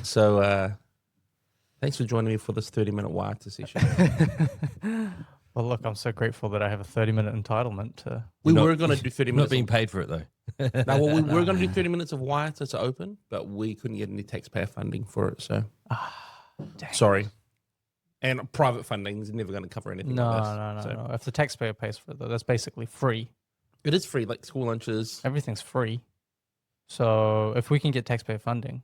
So, thanks for joining me for this 30-minute Waiata session. Well, look, I'm so grateful that I have a 30-minute entitlement to. We were going to do 30 Not minutes. being paid for it though. No, well, we were going to do 30 minutes of Waiata to open, but we couldn't get any taxpayer funding for it. So, Dang. sorry. And private funding is never going to cover anything No, like this. no, no, So no. If the taxpayer pays for it, though, that's basically free. it is free, like school lunches. Everything's free. So if we can get taxpayer funding,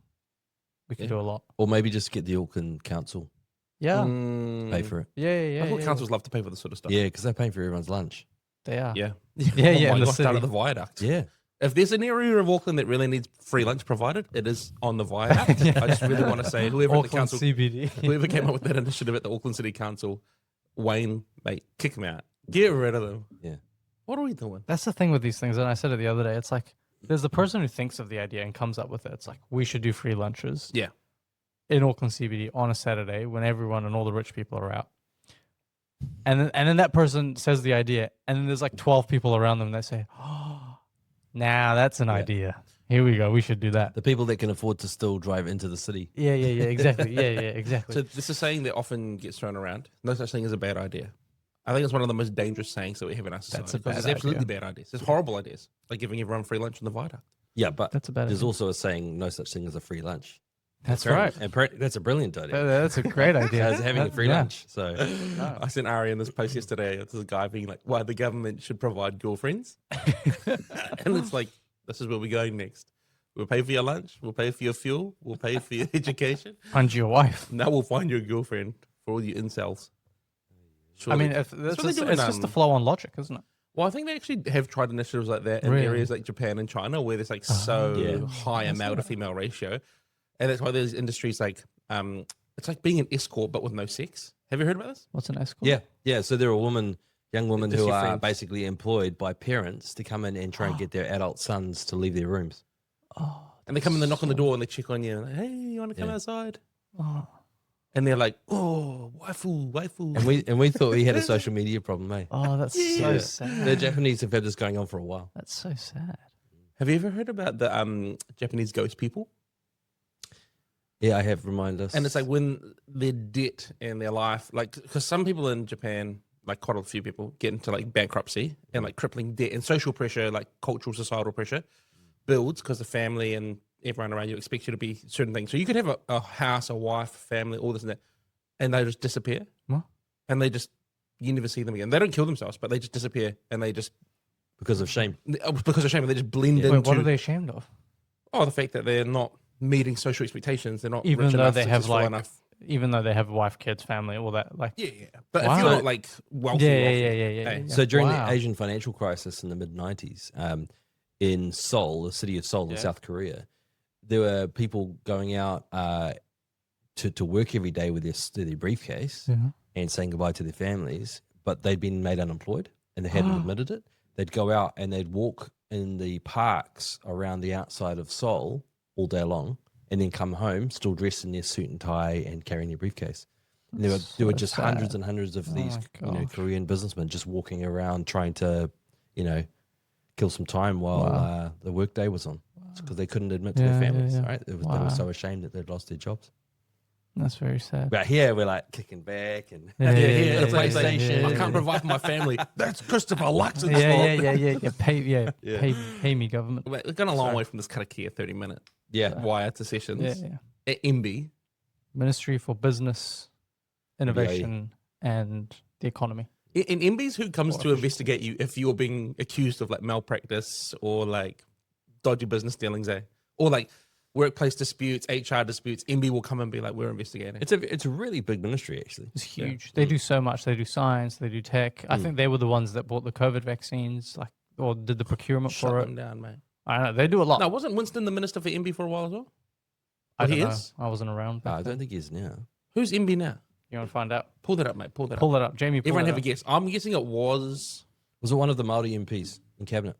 we can Yeah. do a lot. Or maybe just get the Auckland Council Yeah. pay for it. Yeah. I thought councils love to pay for this sort of stuff. Yeah, because they're paying for everyone's lunch. They are. Yeah. Yeah, Oh yeah. my in the gosh, down city. at the viaduct. Yeah. If there's an area of Auckland that really needs free lunch provided, it is on the viaduct. Yeah. I just really want to say, whoever at the Auckland council, CBD. whoever came up with that initiative at the Auckland City Council, Wayne, mate, kick them out. Get rid of them. Yeah. What are we doing? That's the thing with these things, and I said it the other day. It's like there's the person who thinks of the idea and comes up with it. It's like we should do free lunches. Yeah. In Auckland CBD on a Saturday when everyone and all the rich people are out. And then that person says the idea, and then there's like 12 people around them that say, "Oh, nah, that's an idea. Here we go. We should do that." The people that can afford to still drive into the city. Yeah, exactly. Yeah, exactly. So this is a saying that often gets thrown around. No such thing as a bad idea. I think it's one of the most dangerous sayings that we have in our society. That's a because bad There's absolutely bad ideas. There's horrible ideas, like giving everyone free lunch on the viaduct. Yeah, but That's a bad there's idea. also a saying, no such thing as a free lunch. That's right. And that's a brilliant idea. That's a great idea. As having a free Yeah. lunch. So I sent Ari in this post yesterday. There's a guy being like, why the government should provide girlfriends. And it's like, this is where we're going next. We'll pay for your lunch. We'll pay for your fuel. We'll pay for your education. Find your wife. Now we'll find you a girlfriend for all you incels. I mean, Surely. if That's it's what they do it's in, just the flow on logic, isn't it? Well, I think they actually have tried initiatives like that in Really? areas like Japan and China where there's like so Yeah. high a male to female ratio. And that's why there's industries like, it's like being an escort but with no sex. Have you heard about this? What's an escort? yeah. So there are young women Just who your are friends. basically employed by parents to come in and try and get their adult sons to leave their rooms. Oh, And they come and they knock on the door and they check on you. Like, hey, you want to come Yeah. outside? oh. And they're like, oh, waifu. And we thought we had a social media problem, eh? Oh, that's so Yeah. sad. The Japanese have had this going on for a while. That's so sad. Have you ever heard about the Japanese ghost people? Yeah, I have reminded us. And it's like when their debt in their life, like, because some people in Japan, like quite a few people, get into like bankruptcy and like crippling debt and social pressure, like cultural, societal pressure builds because the family and everyone around you expects you to be certain things. So you could have a house, a wife, family, all this and that, and they just disappear. What? And you never see them again. They don't kill themselves, but they just disappear and they just, because of shame. because of shame, they just blend Yeah. into, Wait, what are they ashamed of? the fact that they're not meeting social expectations. They're not Even rich though enough, they have successful like, enough. even though they have a wife, kids, family, all that, like, Yeah. But if Wow. you're not like wealthy, yeah. Hey, So during Wow. the Asian financial crisis in the mid 90s, in Seoul, the city of Seoul in Yeah. South Korea, there were people going out to work every day with their briefcase Yeah. and saying goodbye to their families, but they'd been made unemployed and they hadn't admitted it. They'd go out and they'd walk in the parks around the outside of Seoul all day long and then come home still dressed in their suit and tie and carrying their briefcase. And there were So just sad. hundreds and hundreds of Oh these my gosh. Korean businessmen just walking around trying to, kill some time while the workday was on. Because they couldn't admit to Yeah, their yeah, families, yeah. right? They Wow. were so ashamed that they'd lost their jobs. That's very sad. But here we're like kicking back and Yeah, it's the like, PlayStation. I can't provide for my family. That's Christopher Luxon's Yeah. fault. Pay me, government. We've gone a long way from this kind of key 30-minute Yeah. Waiata sessions. Yeah. At MB, Ministry for Business, Innovation, and the Economy. in MBs, who comes to investigate you if you're being accused of like malpractice or like dodgy business dealings, or like workplace disputes, HR disputes? MB will come and be like, we're investigating. It's a really big ministry, actually. It's huge. They do so much. They do science. They do tech. I think they were the ones that bought the COVID vaccines, like, or did the procurement Shut for them it. down, mate. I don't know. They do a lot. No, wasn't Winston the minister for MB for a while as well? I don't he know. is? I wasn't around. No, back I then. don't think he is now. Who's MB now? You want to find out? Pull that up, mate. Pull that up. Pull it up, Jamie. Pull Everyone it have a up. guess. I'm guessing it was. Was it one of the Māori MPs in cabinet?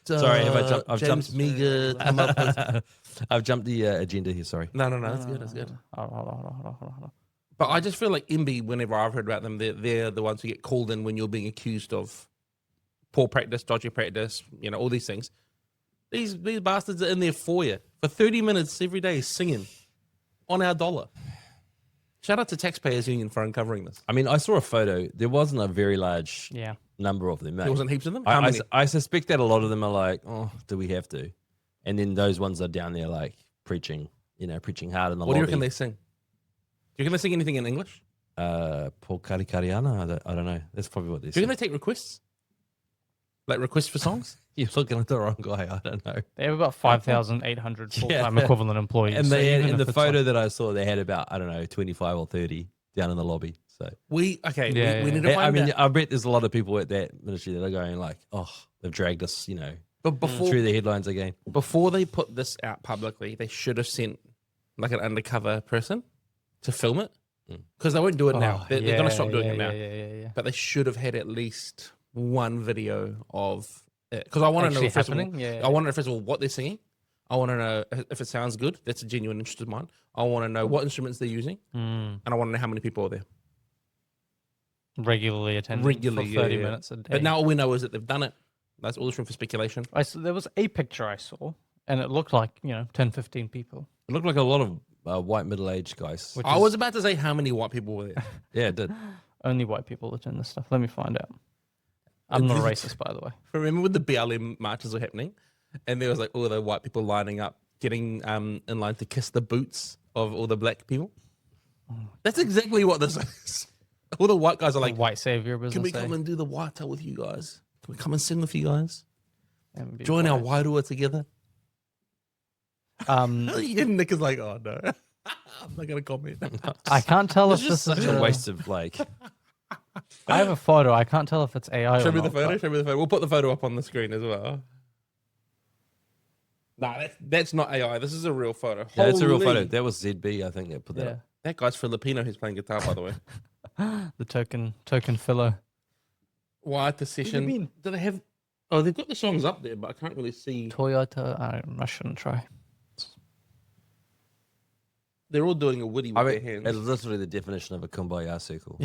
Sorry, if I've James jumped. Meagher come up with. I've jumped the agenda here. Sorry. No, that's good. That's good. Hold on. But I just feel like MB, whenever I've heard about them, they're the ones who get called in when you're being accused of poor practice, dodgy practice, all these things. These bastards are in there for you for 30 minutes every day singing on our dollar. Shout out to Taxpayers Union for uncovering this. I mean, I saw a photo. There wasn't a very large number of them. Mate. There wasn't heaps of them? How many? I suspect that a lot of them are like, oh, do we have to? And then those ones are down there like preaching, preaching hard in the What do lobby. you reckon they sing? Do you reckon they sing anything in English? Paul Karikariana? I don't know. That's probably what they Do you say. reckon they take requests? Like requests for songs? You're looking at the wrong guy. I don't know. They have about 5,800 full-time equivalent employees. And so they even in if the it's photo like- that I saw, they had about, I don't know, 25 or 30 down in the lobby. So We need to I find mean, out. I bet there's a lot of people at that ministry that are going like, oh, they've dragged us, But before through the headlines again. before they put this out publicly, they should have sent like an undercover person to film it because they won't do it now. They're going to stop doing it now. Yeah. But they should have had at least one video of it because I want to know Actually first of all, happening? Yeah. I want to know first of all what they're singing. I want to know if it sounds good. That's a genuine interest of mine. I want to know what instruments they're using, and I want to know how many people are there. Regularly attending Regularly, for 30 yeah. minutes a day. But now all we know is that they've done it. That's all there's room for speculation. There was a picture I saw, and it looked like 10, 15 people. It looked like a lot of white middle-aged guys. Which I is- was about to say how many white people were there. Yeah, it did. Only white people attend this stuff. Let me find out. I'm not a racist, by the way. Remember when the BLM marches were happening, and there was like all the white people lining up, getting in line to kiss the boots of all the black people. That's exactly what this is. All the white guys are like, White savior business. "Can we come and do the Waiata with you guys? Can we come and sing with you guys? and be Join our white. Wairua together?" And Nick is like, "Oh no, I'm not gonna comment." I can't tell if It's this just is such a waste of like. I have a photo. I can't tell if it's AI Show or me the not, photo. but- Show me the photo. We'll put the photo up on the screen as well. Nah, that's not AI. This is a real photo. Yeah, it's a real Holy- photo. That was ZB, I think, that put that Yeah. up. That guy's Filipino who's playing guitar, by the way. The token filler. Waiata session. mean? Do they have? Oh, they've got the songs up there, but I can't really see. Toyota. I shouldn't try. They're all doing a witty with I their mean, hands. it's literally the definition of a kumbaya circle.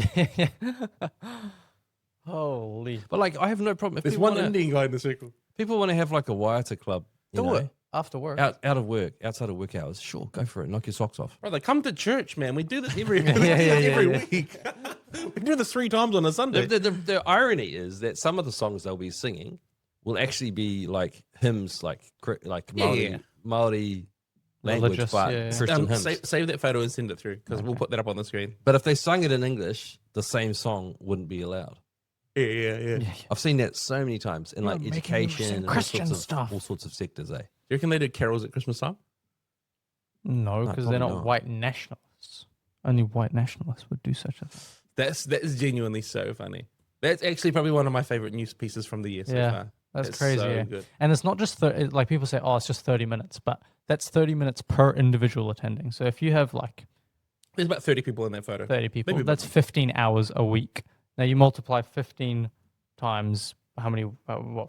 Holy. But like, I have no problem if There's people one wanna, Indian guy in the circle. people want to have like a Waiata club. You Do know, it. After work. out of work, outside of work hours. Sure, go for it. Knock your socks off. Brother, come to church, man. We do this every, yeah. week. We do this 3 times on a Sunday. The irony is that some of the songs they'll be singing will actually be like hymns, like Maori, Yeah. Maori language, Religious, but yeah. Christian hymns. Save that photo and send it through because we'll put that up on the screen. But if they sung it in English, the same song wouldn't be allowed. Yeah. I've seen that so many times in like You're making education some and Christian all sorts stuff. of all sorts of sectors. Do you reckon they did carols at Christmas time? No, because they're probably not not. white nationalists. Only white nationalists would do such a thing. That's genuinely so funny. That's actually probably one of my favorite news pieces from the year so Yeah, far. That's It's crazy. so Yeah. good. And it's not just like people say, oh, it's just 30 minutes, but that's 30 minutes per individual attending. So if you have like There's about 30 people in that photo. 30 people, Maybe that's 15 hours a week. Now you multiply 15 times how many?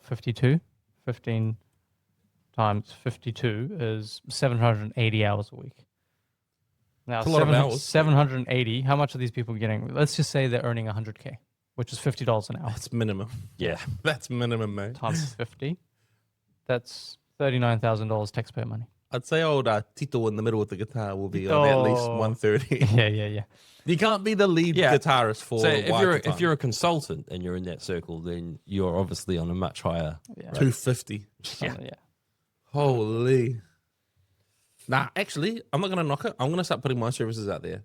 52? 15 times 52 is 780 hours a week. Now, That's a lot of hours. 780, how much are these people getting? Let's just say they're earning 100K, which is $50 an hour. That's minimum. Yeah, That's minimum, mate. Times 50. That's $39,000 taxpayer money. I'd say old Tito in the middle with the guitar will be on at least Tito. 130. Yeah. You can't be the lead Yeah. guitarist for so if Waiata you're a consultant and you're in that circle, then you're obviously on a much higher. Yeah. 250. Yeah. Holy. Nah, actually, I'm not going to knock it. I'm going to start putting my services out there.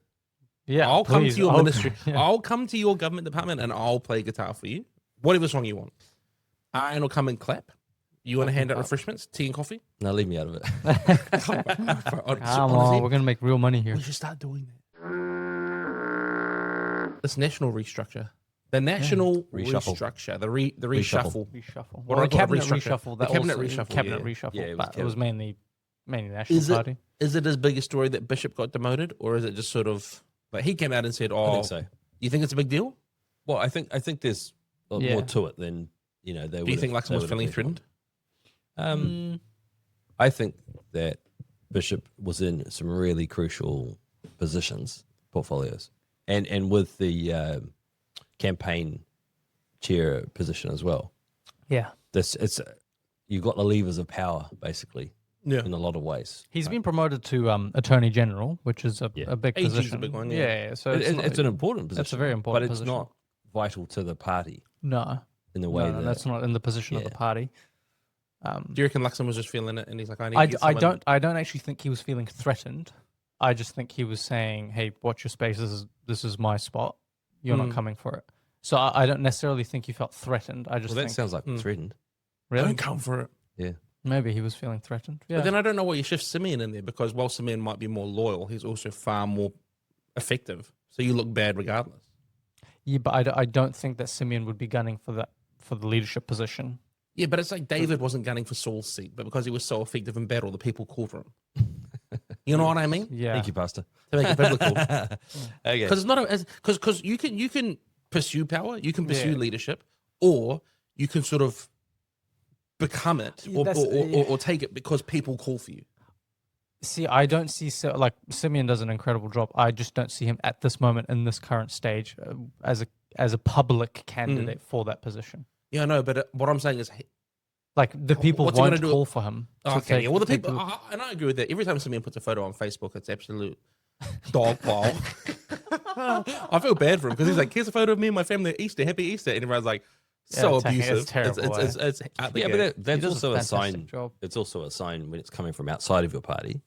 Yeah. I'll come please. to your Okay. ministry. Yeah. I'll come to your government department and I'll play guitar for you. Whatever song you want. And I'll come and clap. You want to hand out refreshments, tea and coffee? Now leave me out of it. Come Honestly, on, we're going to make real money here. we should start doing that. This national restructure. The national Reshuffle. restructure. The reshuffle. Reshuffle. What Well, do I the call it? cabinet Restructure. reshuffle. The That cabinet also- reshuffle, Cabinet yeah. reshuffle. Yeah, it was But it was cabinet. mainly National Is it, Party. is it as big a story that Bishop got demoted, or is it just sort of like he came out and said, I "Oh, think so. you think it's a big deal? Well, I think there's a lot Yeah. more to it than they. Do you think like someone's feeling threatened?" I think that Bishop was in some really crucial positions, portfolios, and with the campaign chair position as well. Yeah. you got the levers of power basically Yeah. in a lot of ways. He's been promoted to Attorney General, which is a big AG is a position. big one, yeah. So It's an important position. It's a very important but it's position. not vital to the party no, in the way no, that's not in the position of the Yeah. party. Do you reckon Luxon was just feeling it and he's like, I need to get I someone... don't actually think he was feeling threatened. I just think he was saying, "Hey, watch your space. This is my spot. You're not coming for it." So I don't necessarily think he felt threatened. I just Well, that think sounds like threatened. really Don't come for it. Yeah. maybe he was feeling threatened. Yeah, But then I don't know why you shift Simeon in there, because while Simeon might be more loyal, he's also far more effective. So you look bad regardless. yeah, but I don't think that Simeon would be gunning for the leadership position. Yeah, but it's like David wasn't gunning for Saul's seat, but because he was so effective in battle, the people called for him. You know what I mean? Yeah, Thank you, Pastor. To make it biblical. Okay. Because it's not because you can pursue power, you can pursue Yeah. leadership, or you can sort of become it Yeah, or take it because people call for you. See, I don't see like Simeon does an incredible job. I just don't see him at this moment in this current stage as a public candidate for that position. Yeah, I know, but what I'm saying is, Like the people What's he won't gonna do? call for him. to okay, take yeah, well, the people, and I agree with that. Every time Simeon puts a photo on Facebook, it's absolute dog pile. I feel bad for him because he's like, here's a photo of me and my family at Easter, happy Easter, and everyone's like, so attacking, it's abusive. terrible, It's out the Yeah, gate. but that's does a also a fantastic sign. job. It's also a sign when it's coming from outside of your party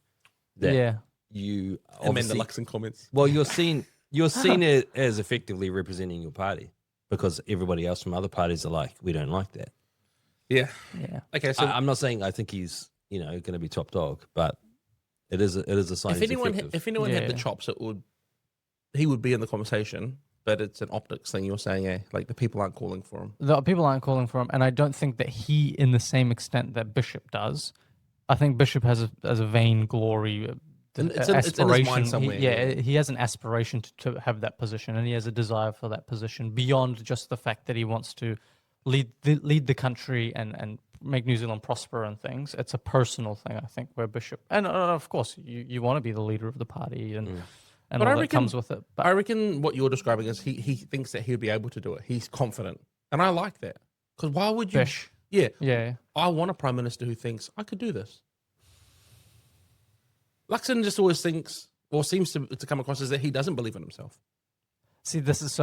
that Yeah, you Amanda obviously Luxon comments. well, you're seen as effectively representing your party because everybody else from other parties are like, we don't like that. Yeah. yeah. Okay, so I'm not saying I think he's going to be top dog, but it is a sign. if he's anyone effective. had the Yeah. chops, he would be in the conversation. But it's an optics thing. You're saying, like the people aren't calling for him. The people aren't calling for him, and I don't think that he, in the same extent that Bishop does. I think Bishop has a vain glory. It's in his mind aspiration. somewhere, He has an aspiration to have that position, and he has a desire for that position beyond just the fact that he wants to lead the country and make New Zealand prosper and things. It's a personal thing, I think, where Bishop, and of course you want to be the leader of the party and But all I that reckon- comes with it. But I reckon what you're describing is he thinks that he'll be able to do it. He's confident, and I like that. Because why would you? Bish, Yeah, yeah, I want a prime minister who thinks I could do this. Luxon just always thinks, or seems to come across as that he doesn't believe in himself. see, this is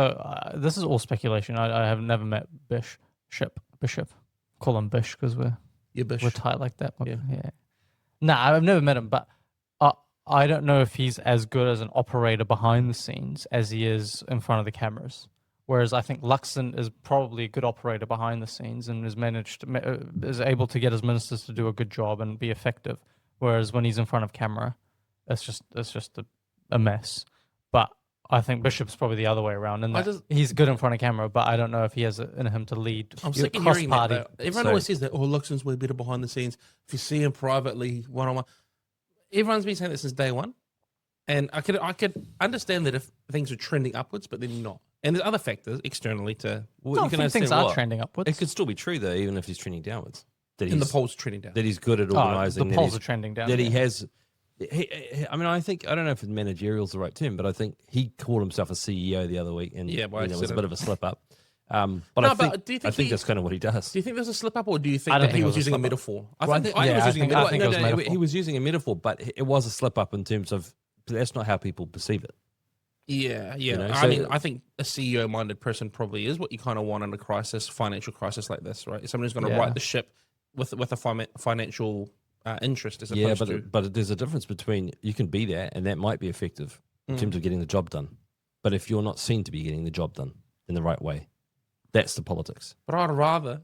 this is all speculation. I have never met Bishop. Call him Bish because we're Bish. tight like that. Yeah. Yeah. Nah, I've never met him, but I don't know if he's as good as an operator behind the scenes as he is in front of the cameras. Whereas I think Luxon is probably a good operator behind the scenes and is able to get his ministers to do a good job and be effective. Whereas when he's in front of camera, it's just a mess. But I think Bishop's probably the other way around, and he's good in front of camera, but I don't know if he has it in him to lead. I'm sick of hearing that. Though. Everyone always says that, Luxon's way better behind the scenes. If you see him privately, one-on-one. Everyone's been saying that since day one. And I could understand that if things are trending upwards, but they're not. And there's other factors externally to... Well, I think things are trending upwards. It could still be true though, even if he's trending downwards. In the polls trending down. That he's good at organising. The polls are trending down. That he yeah. has. I mean, I don't know if managerial is the right term, but I think he called himself a CEO the other week, and Yeah, well, it was a bit of a slip up. No, but do you think I think that's kind of what he does. Do you think there's a slip up, or do you think I don't that think he it was was a using a slip-up. metaphor? I Well, think I he was using a metaphor. think it was metaphor. He was using a metaphor, but it was a slip up in terms of that's not how people perceive it. Yeah. You know, I so- mean, I think a CEO-minded person probably is what you kind of want in a crisis, financial crisis like this, right? Someone who's going to Yeah. right the ship with a financial interest as Yeah, opposed to... but there's a difference between you can be that, and that might be effective in Mm. terms of getting the job done. But if you're not seen to be getting the job done in the right way, that's the politics. But I'd rather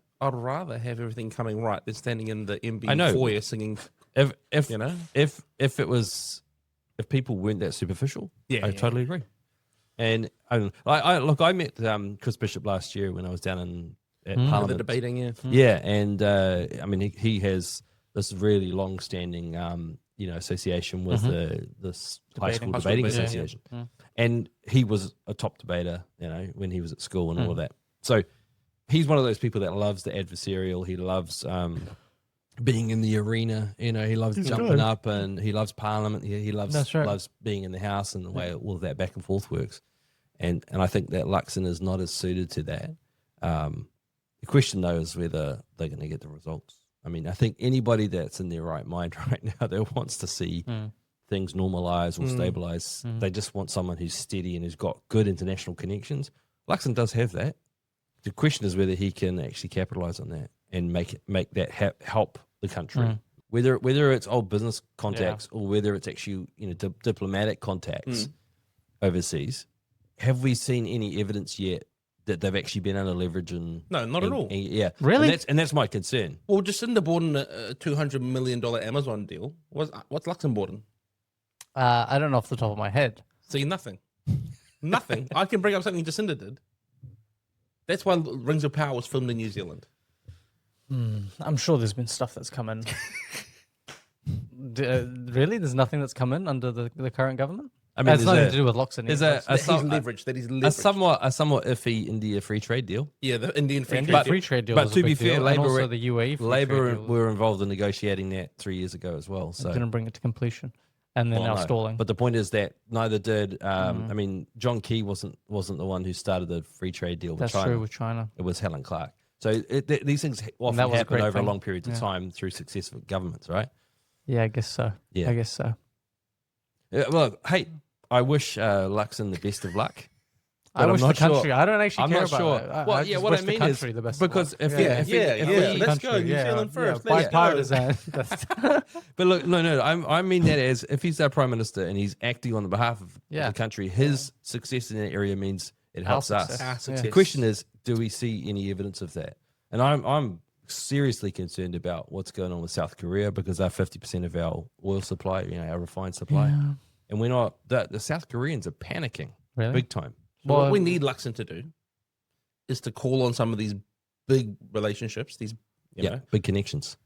have everything coming right than standing in the MBIE I know. foyer singing, If you know? if people weren't that superficial, Yeah, I yeah, totally agree. And I met Chris Bishop last year when I was down at Mm. The Parliament. debating, yeah. Yeah, and I mean he has this really long-standing association with this high school debating debating, yeah. association, Yeah. and he was a top debater, when he was at school and all of that. So he's one of those people that loves the adversarial. He loves being in the arena. He loves jumping up, and he loves Parliament. He loves That's right. loves being in the House and the way all of that back and forth works. And I think that Luxon is not as suited to that. The question though is whether they're going to get the results. I mean, I think anybody that's in their right mind right now that wants to see things normalize or stabilize, they just want someone who's steady and who's got good international connections. Luxon does have that. The question is whether he can actually capitalize on that and make that help the country. Whether it's old business contacts or whether it's actually diplomatic contacts overseas. Have we seen any evidence yet that they've actually been under leverage? And No, not at all. Yeah, Really? and that's my concern. Well, Jacinda bought in a $200 million Amazon deal. What's Luxon bought in? I don't know off the top of my head. See, nothing. Nothing. I can bring up something Jacinda did. That's why Rings of Power was filmed in New Zealand. I'm sure there's been stuff that's come in. Really? There's nothing that's come in under the current government? I mean, it's nothing to do with Luxon. There's That he's leveraged. a somewhat iffy India free trade deal. Yeah, the Indian free Indian trade. free trade deal. But was a to be big fair, deal, Labour and also the UAE free Labour trade deal were involved in negotiating that 3 years ago as well. So didn't bring it to completion, and they're now stalling. But the point is that neither did. I mean, John Key wasn't the one who started the free trade deal with That's China. true with China. It was Helen Clark. So these things often was a happen great over thing. long periods of time through successive governments, right? Yeah, I guess so. Yeah. I guess so. Well, hey, I wish Luxon the best of luck. I But wish I'm the not sure. country. I don't actually I'm care not about sure. it. Well, I yeah, just what wish I the mean is country the best of because luck. if Let's go. New Zealand first. Let's go. Bipartisan. But look, no, I mean that as if he's our prime minister and he's acting on the behalf of the country, his success in that area means it helps us. success. Our success. The question is, do we see any evidence of that? And I'm seriously concerned about what's going on with South Korea because they're 50% of our oil supply, our refined supply, and we're not. The South Koreans are panicking big time. So what we need Luxon to do is to call on some of these big relationships, these you know, big connections.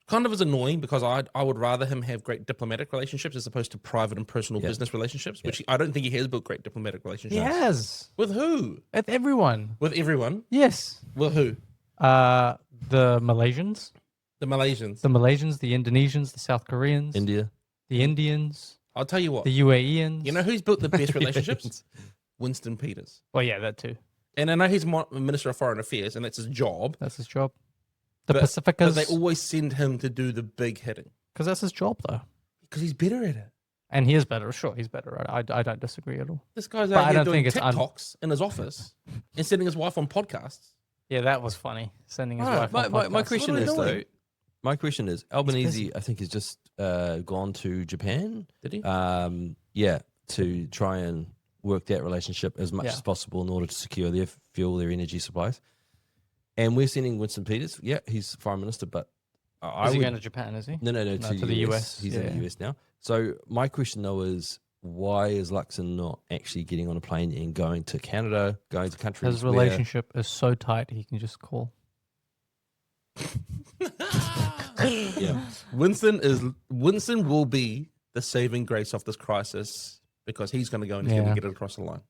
kind of is annoying because I would rather him have great diplomatic relationships as opposed to private and personal business relationships, which I don't think he has built great diplomatic relationships. He has. With who? With everyone. With everyone? Yes. With who? The Malaysians. The Malaysians. The Malaysians, the Indonesians, the South Koreans, India. the Indians, I'll tell you what. the UAEans. You know who's built the best relationships? Winston Peters. Well, yeah, that too. And I know he's Minister of Foreign Affairs, and that's his job. That's his job. The But Pacificas. they always send him to do the big hitting Because that's his job, though. because he's better at it. And he is better. Sure, he's better. I don't disagree at all. This guy's But I out here don't doing think it's TikToks in his office and sending his wife on podcasts. Yeah, that was funny. Sending his Right, wife on My podcasts. question What are is they though. doing? My question is Albanese. I think has just gone to Japan. Did he? To try and work that relationship as much as possible in order to secure their fuel, their energy supplies. And we're sending Winston Peters. Yeah, he's foreign minister, but Is he going to Japan, is he? No, to the US. He's in the US now. So my question though is, why is Luxon not actually getting on a plane and going to Canada, going to countries? His relationship is so tight, he can just call. Yeah. Winston will be the saving grace of this crisis because he's going to go and get it across the line.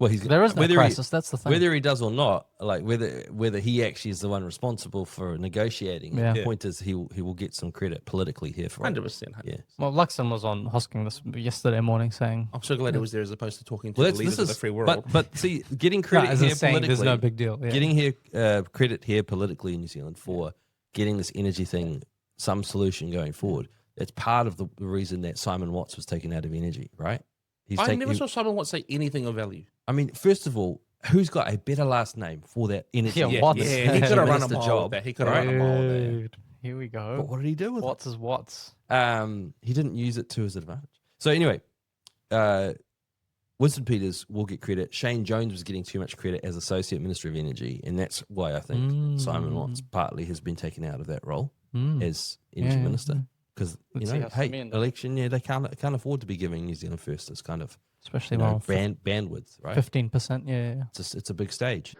Well, he's There is no whether crisis. That's the thing. Whether he does or not, like whether he actually is the one responsible for negotiating. Yeah. The point is he will get some credit politically here for it. 100%. Yeah. Well, Luxon was on Hosking this yesterday morning saying, I'm so glad he was there as opposed to talking to Well, the leaders of the free world. But see, getting no, credit as in here saying politically, there's no big deal. Yeah. getting here credit here politically in New Zealand for getting this energy thing some solution going forward. That's part of the reason that Simon Watts was taken out of energy, right? I never saw someone Watts say anything of value. I mean, first of all, who's got a better last name for that energy? Yeah, Watts. Yeah, he could have run a Minister mile job, with that. He could have run a mile with that. Dude, here we go. But what did he do with Watts is Watts. it? He didn't use it to his advantage. So anyway, Winston Peters will get credit. Shane Jones was getting too much credit as Associate Minister of Energy, and that's why I think Simon Watts partly has been taken out of that role as Energy Minister. Because election, they can't afford to be giving New Zealand First this kind of Especially bandwidth, right? 15%. Yeah. It's a big stage.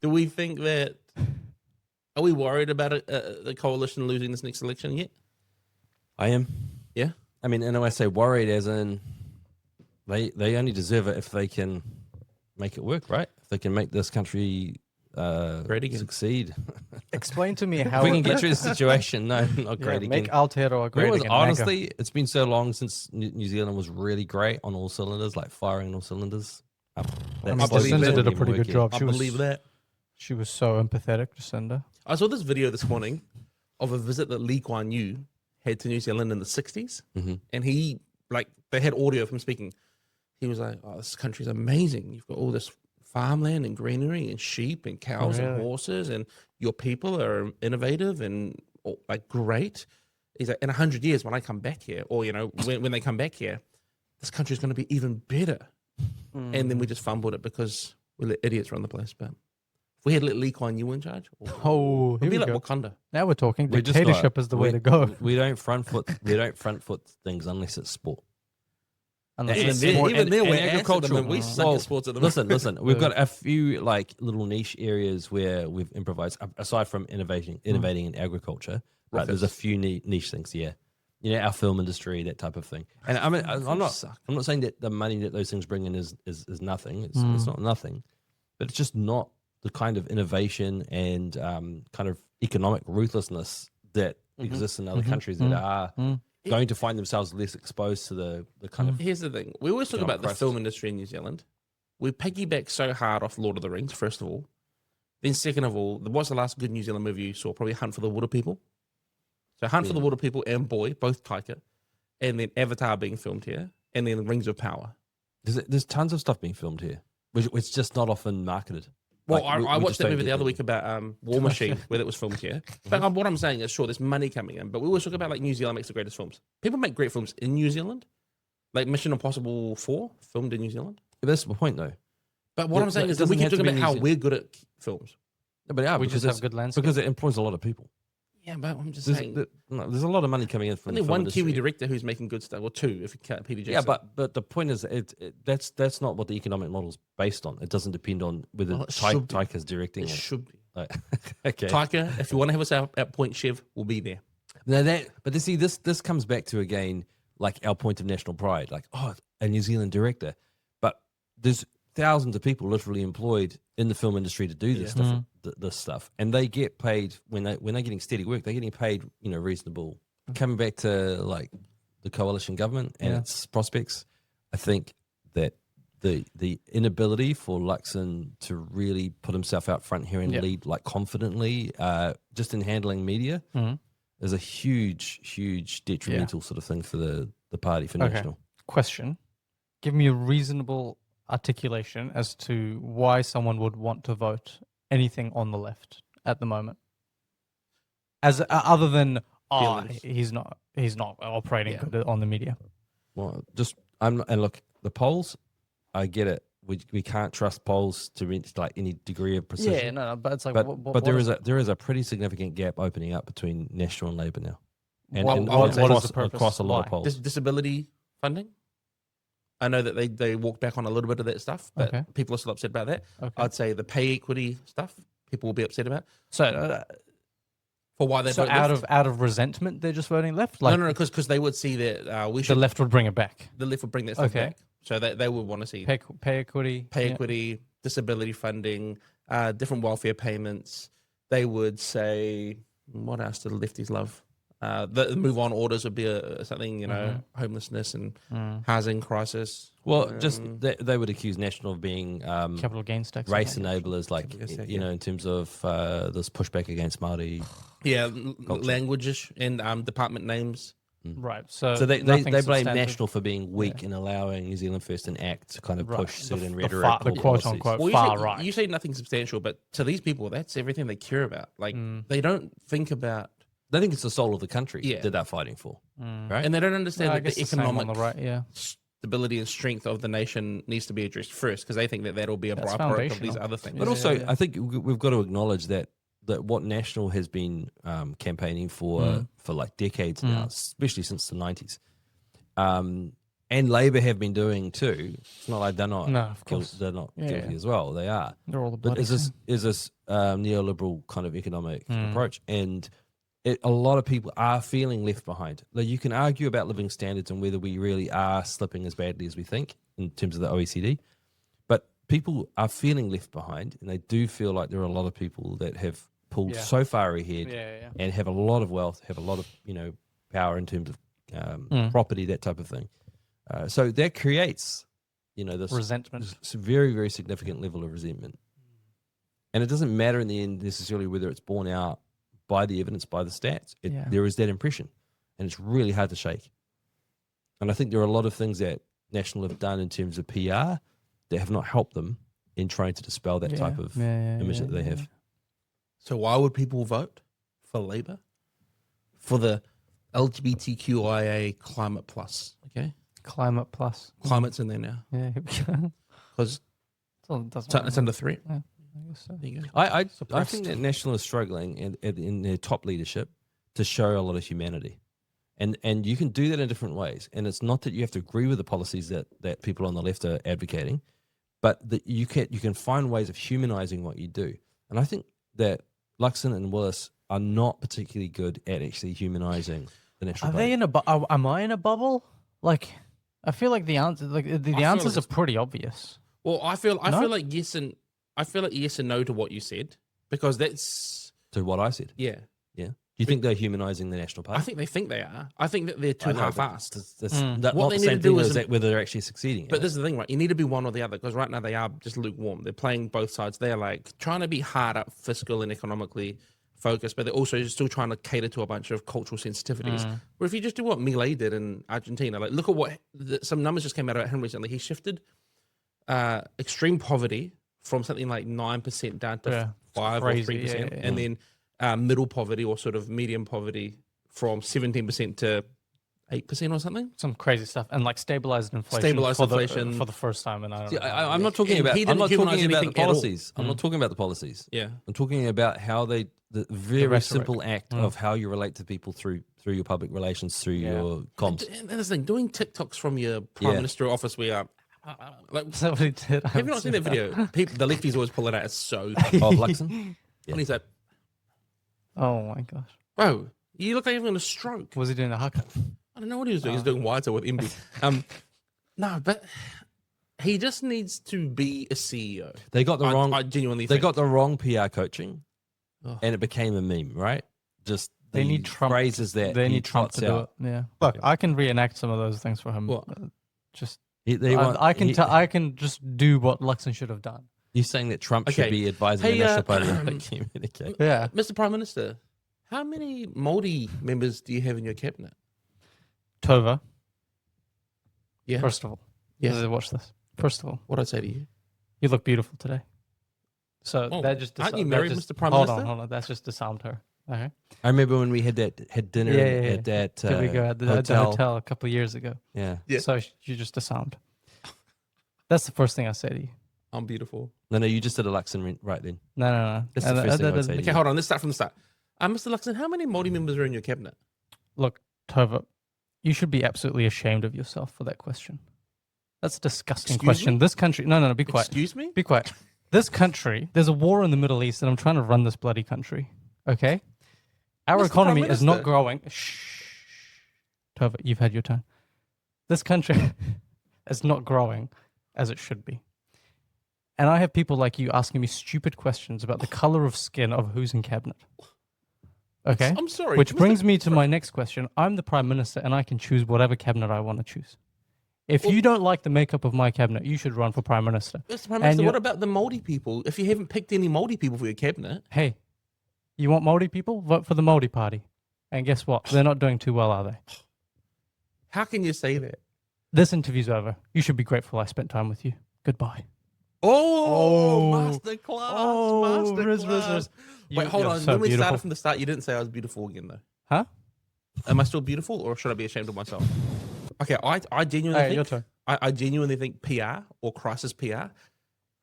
Do we think that? Are we worried about the coalition losing this next election yet? I am. Yeah. I mean, and when I say worried, as in they only deserve it if they can make it work, right? If they can make this country Great again. succeed. Explain to me how If we can get through the situation. No, not great again. Make Aotearoa great again. Honestly, it's been so long since New Zealand was really great on all cylinders, like firing on all cylinders. I mean, Jacinda did a pretty good job. I believe that. She was so empathetic, Jacinda. I saw this video this morning of a visit that Lee Kuan Yew had to New Zealand in the 60s. Mm-hmm. And he, like, they had audio of him speaking. He was like, oh, this country's amazing. You've got all this farmland and greenery and sheep and cows and horses, and your people are innovative and like great. He's like, in 100 years when I come back here, or, you know, when they come back here, this country's going to be even better. And then we just fumbled it because we let idiots run the place. But if we had let Lee Kuan Yew in charge, Oh, it'd be here like we go. Wakanda. Now we're talking. We're just Dictatorship like- is the way to go. We don't front foot. We don't front foot things unless it's sport. Unless And it's then- sport. Even then, and we're agricultural. agricultural. We suck Well, at sports at the moment. Listen. We've got a few like little niche areas where we've improvised. Aside from innovating in agriculture, right? There's a few niche things. Yeah, you know, our film industry, that type of thing. And I mean, I'm not saying that the money that those things bring in is nothing. It's not nothing, but it's just not the kind of innovation and kind of economic ruthlessness that exists in other countries that are going to find themselves less exposed to the kind of. Here's the thing. We always talk Economic about the crisis. film industry in New Zealand. We piggyback so hard off Lord of the Rings, first of all. Then second of all, what's the last good New Zealand movie you saw? Probably Hunt for the Water People. So Hunt for the Water People and Boy, both Taika. And then Avatar being filmed here. And then Rings of Power. There's tons of stuff being filmed here, which it's just not often marketed. Well, Like, we I watched just that don't movie get the other the- week about War Machine, where that was filmed here. But what I'm saying is, sure, there's money coming in, but we always talk about like New Zealand makes the greatest films. People make great films in New Zealand, like Mission Impossible 4, filmed in New Zealand. But that's the point, though. But what Yeah, I'm saying but is it that we doesn't keep have to talking be about New how Zealand. we're good at films. No, but yeah, We just have it's- good landscape. because it employs a lot of people. Yeah, but I'm just There's, saying. there's a lot of money coming in from Only the film one industry. Kiwi director who's making good stuff, or two if you count Peter Jackson. Yeah, but the point is, that's not what the economic model is based on. It doesn't depend on whether Well, it should be. Taika's directing it it. should be. Like, okay. Taika, if you want to have us at Point Chev, we'll be there. Now but see, this comes back to again like our point of national pride, like a New Zealand director, but there's thousands of people literally employed in the film industry to do this stuff, this stuff, and they get paid when they're getting steady work. They're getting paid, reasonable. Coming back to like the coalition government and its prospects, I think that the inability for Luxon to really put himself out front here and lead like confidently, just in handling media, is a huge detrimental sort of thing for the party for national. Question. Give me a reasonable articulation as to why someone would want to vote anything on the left at the moment. As other than he's not operating good on the media. Well, and look, the polls, I get it. We can't trust polls to reach like any degree of precision. Yeah, no, but it's like, but there is a pretty significant gap opening up between National and Labour now, and, What- and what is across, the purpose? across a lot of Why? polls. Disability funding. I know that they walked back on a little bit of that stuff, but Okay. people are still upset about that. Okay. I'd say the pay equity stuff, people will be upset about. So, For why they so vote out left. of resentment, they're just voting left. Like no, because they would see that we the should left would bring it back. the left would bring that stuff Okay. back. So they would want to see Pay equity. pay yeah. equity, disability funding, different welfare payments. They would say, what else do the lefties love? The move on orders would be something, homelessness and housing crisis. Well, just they would accuse National of being Capital gains tax. race enablers, like Capital gains tax, in terms of this pushback against Māori. Yeah, languages and department names. Right. So So they nothing blame substantive. National for being weak in allowing New Zealand First and ACT to kind of Right. push certain The rhetoric. far- the or quote policies. unquote Well, far right. you say nothing substantial, but to these people, that's everything they care about. Like they don't think about, They think it's the soul of the country Yeah. that they're fighting for, right? and they don't understand I that guess the the same on economic the right. Yeah. stability and strength of the nation needs to be addressed first, because they think that that'll be a That's byproduct of these foundational. other things. But also, I think we've got to acknowledge that what National has been campaigning for like decades now, especially since the 90s, and Labor have been doing too. It's not like they're not. No, of course. They're not Yeah, guilty yeah. as well. They are. They're all the But bloody is this neoliberal kind of economic approach, and a lot of people are feeling left behind. Like, you can argue about living standards and whether we really are slipping as badly as we think in terms of the OECD, but people are feeling left behind, and they do feel like there are a lot of people that have pulled so far ahead and have a lot of wealth, have a lot of power in terms of property, that type of thing. So that creates this resentment. this very, very significant level of resentment. And it doesn't matter in the end necessarily whether it's borne out by the evidence, by the stats. Yeah. There is that impression, and it's really hard to shake. And I think there are a lot of things that National have done in terms of PR that have not helped them in trying to dispel that type of image that they have. So why would people vote for Labour? For the LGBTQIA Climate Plus, okay? Climate Plus. Climate's in there now. Yeah, here we go. Because it's under threat. Yeah, I guess so. There you go. I think that National is struggling in their top leadership to show a lot of humanity. And you can do that in different ways. And it's not that you have to agree with the policies that people on the left are advocating, but that you can find ways of humanizing what you do. And I think that Luxon and Willis are not particularly good at actually humanizing the National Party. They in a am I in a bubble? Like, I feel like the answer, like the answers are pretty obvious. Well, I feel like yes and no to what you said, because that's To what I said. yeah. Yeah. Do you think they're humanizing the National Party? I think they are. I think that they're too half-assed. That's What not they the need same to do thing is- as that whether they're actually succeeding. But this is the thing, right? You need to be one or the other, because right now they are just lukewarm. They're playing both sides. They're like trying to be hard up, fiscal and economically focused, but they're also still trying to cater to a bunch of cultural sensitivities. Where if you just do what Milei did in Argentina, like look at what some numbers just came out about him recently. He shifted extreme poverty from something like 9% down to 5 or 3%, and then middle poverty or sort of medium poverty from 17% to 8% or something. Some crazy stuff, and like stabilized inflation for the first time. And I don't know. I'm not talking about. he I'm not didn't talking humanise about the anything at all. policies. I'm not talking about the policies. Yeah. I'm talking about how the very rhetoric. simple act of how you relate to people through your public relations, through your comms. And this thing, doing TikToks from your prime minister office, we are. Like, That's what he did. have you not seen that video? People, the lefties always pull it out. It's so. Of Luxon? And he's like, Oh my gosh, bro, you look like you're having a stroke. was he doing a haka? I don't know what he was doing. He's doing Waiata with MB. No, but he just needs to be a CEO. They got the wrong. I genuinely They think. got the wrong PR coaching, Oh. and it became a meme. Right? Just They the need Trump. phrases that They he need Trump trots to do out. it. Yeah, look, I can reenact some of those things for him. What? Just I can just do what Luxon should have done. You're saying that Trump Okay. should be advising Hey, the National Party on how to communicate. Yeah, Mr. Prime Minister, how many Māori members do you have in your cabinet? Tova. Yeah. First of all, Yes. watch this. First of all, What I say to you? you look beautiful today. So Oh, that just aren't you that married, just- Mr. Prime hold Minister? on. That's just disarmed her. Okay. I remember when we had dinner Yeah. at that Did we go at the hotel a couple of years ago? Yeah. Yeah. So you just disarmed. That's the first thing I say to you. I'm beautiful. No, you just did a Luxon right then. No. That's the first thing I would say. Okay, hold on. Let's start from the start. Mr. Luxon, how many Māori members are in your cabinet? Look, Tova, you should be absolutely ashamed of yourself for that question. That's a disgusting Excuse question. me? This country, no, be quiet. Excuse me? Be quiet. This country, there's a war in the Middle East, and I'm trying to run this bloody country. Okay? Our Mr. economy Prime is not Minister. growing. Shh. Tova, you've had your turn. This country is not growing as it should be. And I have people like you asking me stupid questions about the color of skin of who's in cabinet. Okay? I'm sorry. Which Mr. brings me to my next question. I'm the Prime Minister and I can choose whatever cabinet I want to choose. If you don't like the makeup of my cabinet, you should run for Prime Minister. Mr. Prime And Minister, you- what about the Māori people? If you haven't picked any Māori people for your cabinet, Hey, you want Māori people? Vote for the Māori Party. And guess what? They're not doing too well, are they? how can you say that? This interview's over. You should be grateful I spent time with you. Goodbye. Oh, Oh. masterclass. Oh, Masterclass. Riz. Wait, hold You're on. so When we beautiful. started from the start, you didn't say I was beautiful again, though. Huh? Am I still beautiful, or should I be ashamed of myself? Okay, I genuinely Hey, your think turn. I genuinely think PR or crisis PR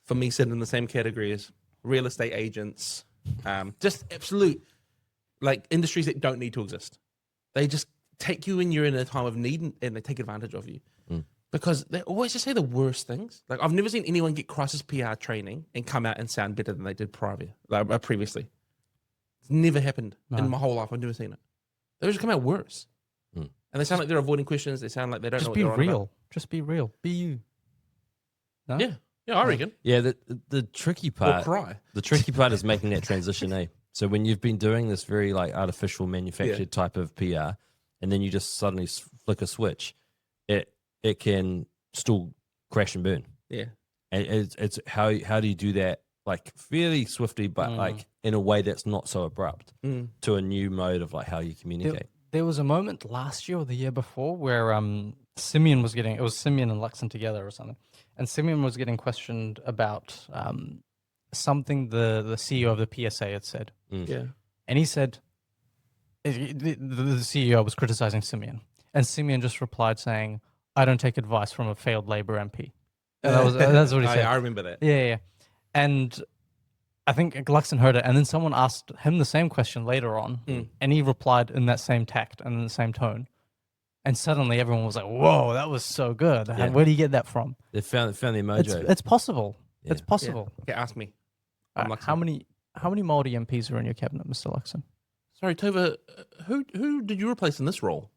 for me sit in the same category as real estate agents, just absolute like industries that don't need to exist. They just take you when you're in a time of need and they take advantage of you because they always just say the worst things. Like I've never seen anyone get crisis PR training and come out and sound better than they did previously. It's never happened in my whole life. I've never seen it. They just come out worse. And they sound like they're avoiding questions. They sound like they don't know Just what be they're on about. real. Just be real. Be you. No? Yeah, I reckon. Yeah, the tricky Or part. cry. The tricky part is making that transition, eh? So when you've been doing this very like artificial manufactured type of PR, and then you just suddenly flick a switch, it can still crash and burn. Yeah. And it's how do you do that like fairly swiftly, but like in a way that's not so abrupt to a new mode of like how you communicate. There was a moment last year or the year before where Simeon was getting, it was Simeon and Luxon together or something, and Simeon was getting questioned about something the CEO of the PSA had said. Yeah. And he said, the CEO was criticizing Simeon, and Simeon just replied saying, "I don't take advice from a failed Labour MP." And that's what he said. I remember that. Yeah. And I think Luxon heard it, and then someone asked him the same question later on, and he replied in that same tact and in the same tone. And suddenly everyone was like, "Whoa, that was so good! Yeah. Where do you get that from?" They found the mojo. It's possible. Yeah. It's possible. Okay, ask me. How many Māori MPs are in your cabinet, Mr. Luxon? Sorry, Tova, who did you replace in this role?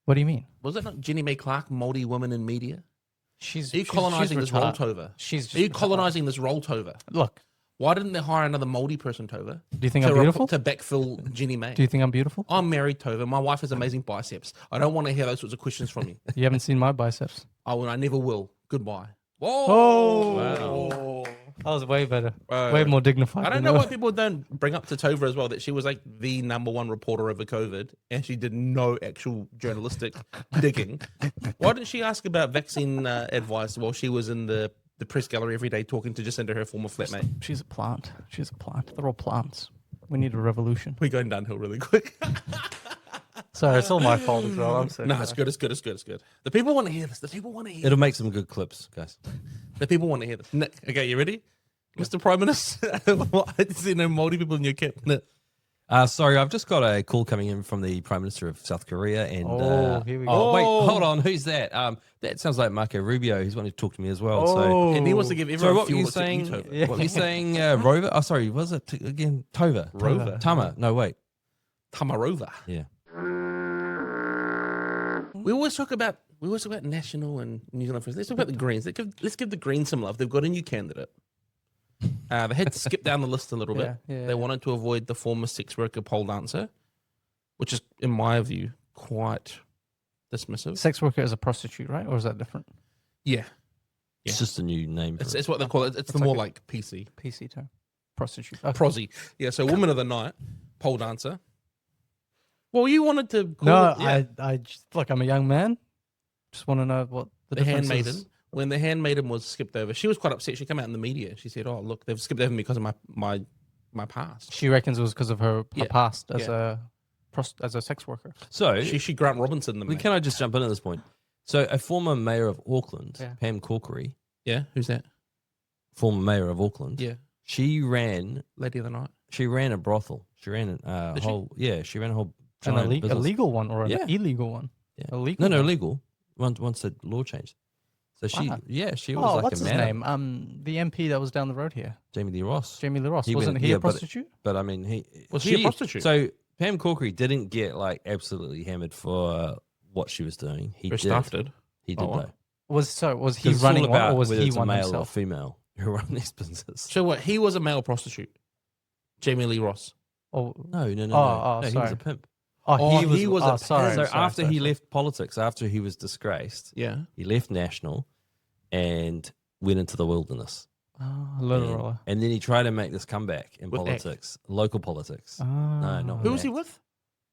What do you mean? Was it not Jenny May Clark, Māori woman in media? Are you colonising this role, retired. Tova? Are you colonising this role, Tova? Look, Why didn't they hire another Māori person, Tova? do you think I'm beautiful? To backfill Jenny May. Do you think I'm beautiful? I'm married, Tova. My wife has amazing biceps. I don't want to hear those sorts of questions from you. You haven't seen my biceps. I never will. Goodbye. Whoa! Oh, Wow. that was way better. Way more dignified. I don't know why people don't bring up to Tova as well that she was like the #1 reporter over COVID and she did no actual journalistic digging. Why didn't she ask about vaccine advice while she was in the press gallery every day talking to Jacinda, her former flatmate? She's a plant. She's a plant. They're all plants. We need a revolution. We're going downhill really quick. Sorry, it's all my fault as well. I'm sorry. No, it's good. The people want to hear this. It'll make some good clips, guys. The people want to hear this. Nick, okay, you ready? Mr. Prime Minister, I see no Māori people in your cabinet. Sorry, I've just got a call coming in from the Prime Minister of South Korea. And here we go. Oh, wait, hold on. Who's that? That sounds like Marco Rubio. He's wanting to talk to me as well. So, And he wants to give everyone sorry, what were fuel you except saying? Tova. Yeah. What were you saying? Rover? Oh, sorry. Was it again? Tova. Rover. Tama. No, wait. Tamarova. Yeah. We always talk about national and New Zealand first. Let's talk about the Greens. Let's give the Greens some love. They've got a new candidate. They had to skip down the list a little bit. Yeah. They wanted to avoid the former sex worker pole dancer, which is, in my view, quite dismissive. Sex worker is a prostitute, right? Or is that different? Yeah. It's just a new name. For It's what they call it. It's the more like PC. PC term. Prostitute. Okay. Prosy. Yeah, so Woman of the Night, pole dancer. Well, you wanted to call No, it, yeah, I just, look, I'm a young man. Just want to know what the the difference handmaiden. is. When the handmaiden was skipped over, she was quite upset. She came out in the media. She said, "Oh, look, they've skipped over me because of my past." She reckons it was because of her Yeah. past as a sex worker. So, She Grant Robinson them. can I just jump in at this point? So, a former mayor of Auckland, Yeah. Pam Corkery, Yeah, who's that? former mayor of Auckland, Yeah, she ran Lady of the Night. a brothel. She ran a Did she? whole, yeah, she ran a whole An giant a business. legal one or an Yeah. illegal one? Yeah. Illegal. No, one. legal. Once the law changed. So she, Wow. she was Oh, like what's a his man. name? The MP that was down the road here, Jamie Lee Ross. Jamie Lee Ross. He Wasn't went- he yeah, a but- prostitute? But I mean, Was he a prostitute? So Pam Corkery didn't get like absolutely hammered for what she was doing. He Her did. staff did. He did Oh, wow. though. Was he 'Cause it's all running one about or was whether he it's a one male or himself? female who run these businesses. So what? He was a male prostitute. Jamie Lee Ross. Oh, No. Oh, No, he was sorry. a pimp. Oh, he was. he was oh, a sorry. So sorry, after he left politics, after he was disgraced, Yeah. he left National and went into the wilderness. Oh, And, literal. and then he tried to make this comeback in With politics, local politics. Oh. No, not Who with was he Act. with?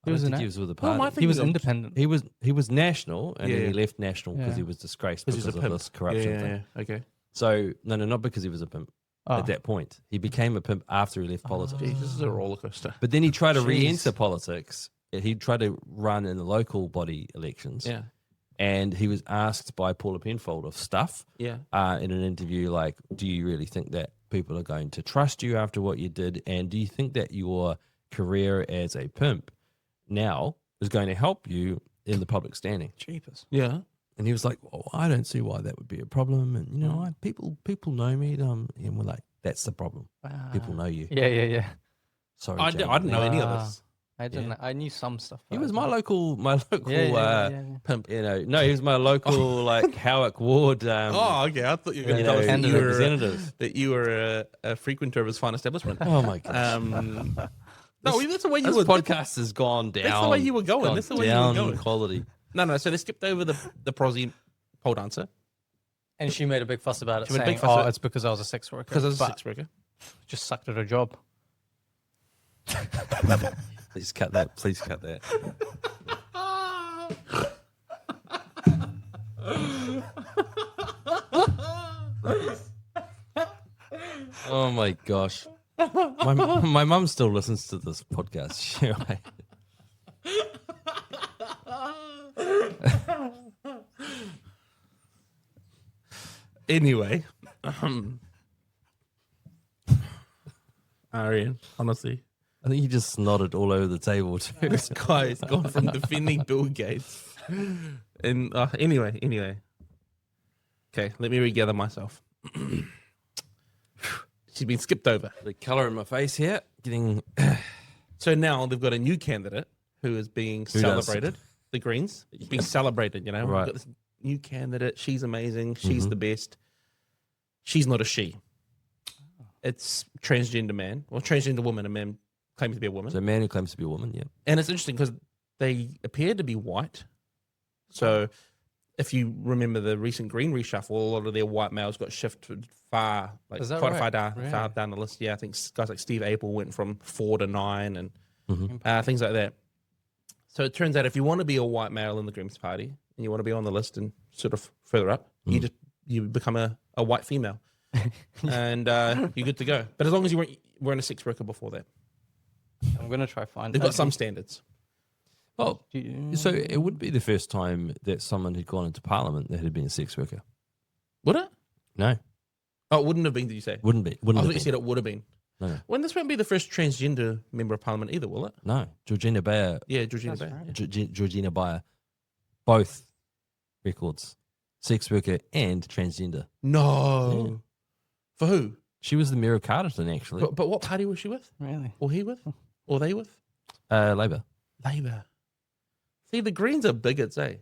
I He was don't an think he act- was with the Who am I party. thinking He was of? independent. He was national, and Yeah, then he yeah. left national because Yeah. he was disgraced Because because he's a of pimp. this corruption thing. Yeah. Okay. So no, not because he was a pimp. Oh. At that point, he became a pimp after he left politics. Jeez, this is a roller coaster. But then he tried to Jeez. re-enter politics. He tried to run in the local body elections, Yeah. and he was asked by Paula Penfold of Stuff Yeah. in an interview, like, "Do you really think that people are going to trust you after what you did? And do you think that your career as a pimp now is going to help you in the public standing?" Jeepers. Yeah. And he was like, "Well, I don't see why that would be a problem. And, you know, people know me." And we're like, "That's the problem. People know you." Yeah. Sorry, I Jamie. didn't know any of Wow. this. I didn't. I knew some stuff. He but was I my didn't- local Yeah. Pimp. no, he was my local like Howick Ward Oh, okay. I thought you were you going to tell know, us candidate representative. that you were a frequenter of his fine establishment. Oh my gosh. No, that's the way you This were. podcast has gone down. That's the way you were going. gone That's the way you were down going. in quality. No. So they skipped over the prosy pole dancer. And she made a big fuss about it, She made a saying, big fuss "Oh, about it. it's because I was a sex worker." because I was a But sex worker. just sucked at her job. Please cut that. Please cut that. Oh my gosh. My mum still listens to this podcast. Anyway, Arian, honestly, I think you just nodded all over the table too. this guy has gone from defending Bill Gates. And anyway. Okay, let me regather myself. She's been skipped over. The colour in my face here, getting So now they've got a new candidate who is being Who does? celebrated. The Greens being celebrated, you know. Right. We've got this new candidate. She's amazing. She's the best. She's not a she. It's transgender man. Well, transgender woman. A man claiming to be a woman. so a man who claims to be a woman. Yeah. And it's interesting because they appear to be white. So if you remember the recent Green reshuffle, a lot of their white males got shifted far, like Is that quite right? far down, Really? far down the list. Yeah, I think guys like Steve April went from 4 to 9 and things like that. So it turns out if you want to be a white male in the Greens Party and you want to be on the list and sort of further up, you become a white female. And you're good to go. But as long as you weren't a sex worker before that. I'm gonna try find. They've got some standards. Oh, so it would be the first time that someone had gone into Parliament that had been a sex worker. Would it? No, Oh, it wouldn't have been, did you say? wouldn't be. I Wouldn't thought have you been. said it would have been. No. Well, this won't be the first transgender member of Parliament either, will it? No, Georgina Bayer, Yeah, Georgina That's Bay. right. Georgina Bayer, both records, sex worker and transgender. No. Yeah. For who? She was the mayor of Carterton, actually. But what party was she with? Really? Or he with? Or they with? Labour. Labour. See, the Greens are bigots, eh?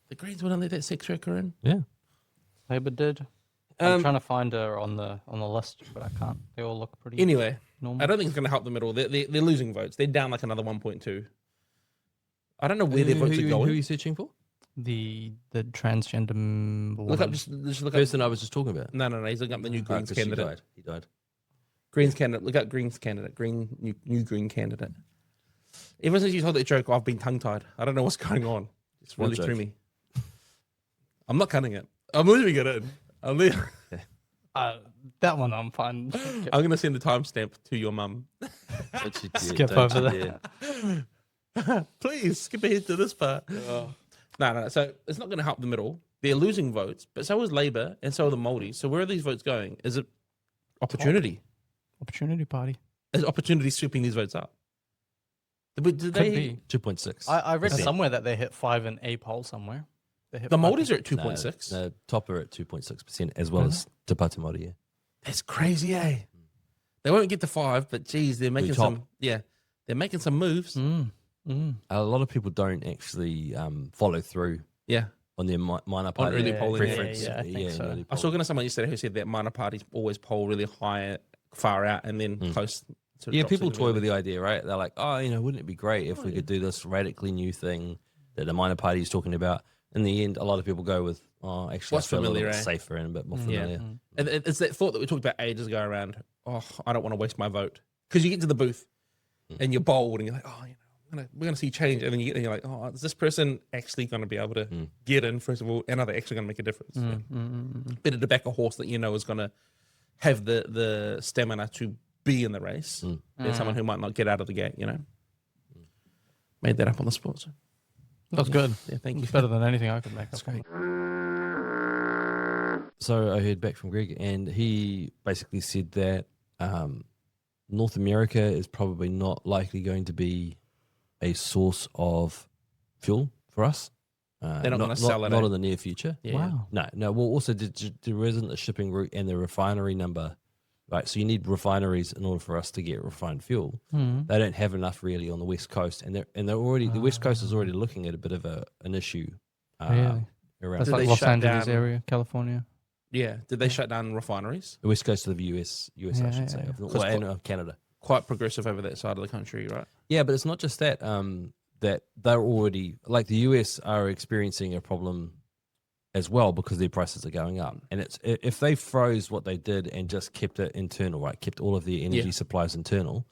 The Greens wouldn't let that sex worker in. Yeah. Labour did. I'm trying to find her on the list, but I can't. They all look pretty Anyway, normal. I don't think it's going to help them at all. They're losing votes. They're down like another 1.2. I don't know where their votes are Who are going. you searching for? The transgender Look up, woman. just look The up. person I was just talking about. No. He's looking up the new Greens 'Cause she candidate. died. He died. Greens candidate. Look up Greens candidate. New Green candidate. Ever since you told that joke, I've been tongue tied. I don't know what's going on. It's What really joke? threw me. I'm not cutting it. I'm leaving it in. I'm That one I'm fine. going to send the timestamp to your mum. Don't you dare, Skip don't over you that. dare. Please skip ahead to this part. No. So it's not going to help them at all. They're losing votes, but so is Labour and so are the Māoris. So where are these votes going? Is it opportunity? Opportunity party. Is opportunity sweeping these votes up? Did Could they? be. 2.6. I read Okay. somewhere that they hit 5 in a poll somewhere. They hit The 5. Māoris are at 2.6. No, top are at 2.6%, as well as Te Pāti Māori. Yeah. That's crazy, eh? They won't get to 5, but geez, they're making top. some. Yeah, they're making some moves. A lot of people don't actually follow through Yeah, on their minor party early polling, yeah. preference. Yeah, I think so. in early I was polling. talking to someone yesterday who said that minor parties always poll really high, far out, and then close. sort of Yeah, drops people toy with significantly. the idea, right? They're like, oh, wouldn't it be great if we could do this radically new thing that the minor party is talking about? In the end, a lot of people go with, oh, actually, What's I feel familiar, a little eh? bit safer and a bit more Yeah. familiar. And it's that thought that we talked about ages ago around, oh, I don't want to waste my vote. Because you get to the booth and you're bold and you're like, oh, we're going to see change. And then you get there and you're like, oh, is this person actually going to be able to get in, first of all? And are they actually going to make a difference? Yeah. Better to back a horse that you know is going to have the stamina to be in the race than someone who might not get out of the gate, Made that up on the spot. So. That was good. Yeah, thank you. It's better than anything I could make up. great. So I heard back from Greg, and he basically said that North America is probably not likely going to be a source of fuel for us. They're not gonna sell it, Not eh? in the near future. Yeah. Wow. No. Well, also there isn't a shipping route and the refinery number, right? So you need refineries in order for us to get refined fuel. They don't have enough really on the west coast, and they're already the west coast is already looking at a bit of an issue. Really? Around That's Did like they Los shut Angeles down- area, California. Yeah. Did they shut down refineries? the west coast of the US I Yeah, should say, yeah. Well, and Canada. Quite progressive over that side of the country, right? Yeah, but it's not just that. That they're already like the US are experiencing a problem as well because their prices are going up. And it's if they froze what they did and just kept it internal, right, kept all of their energy supplies internal,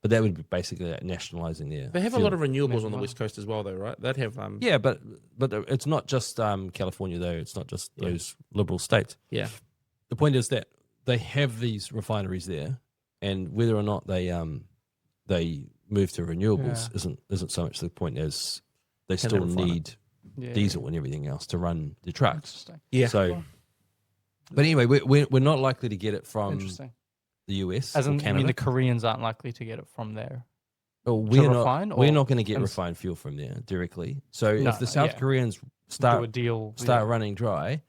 but that would be basically like nationalizing their. They have fuel. a lot of renewables on the West Coast as well, though, right? They'd have Yeah, but it's not just California though. It's not just those liberal states. yeah. The point is that they have these refineries there, and whether or not they move to renewables isn't so much the point as they Can they still refine it? need diesel and everything else to run the trucks. Interesting. Yeah. So, but anyway, we're not likely to get it from Interesting. the US As or in, Canada. I mean, the Koreans aren't likely to get it from there. Well, refine, we're or- not going to get and- refined fuel from there directly. So No, if the no, South yeah. Koreans Do a start deal. running dry,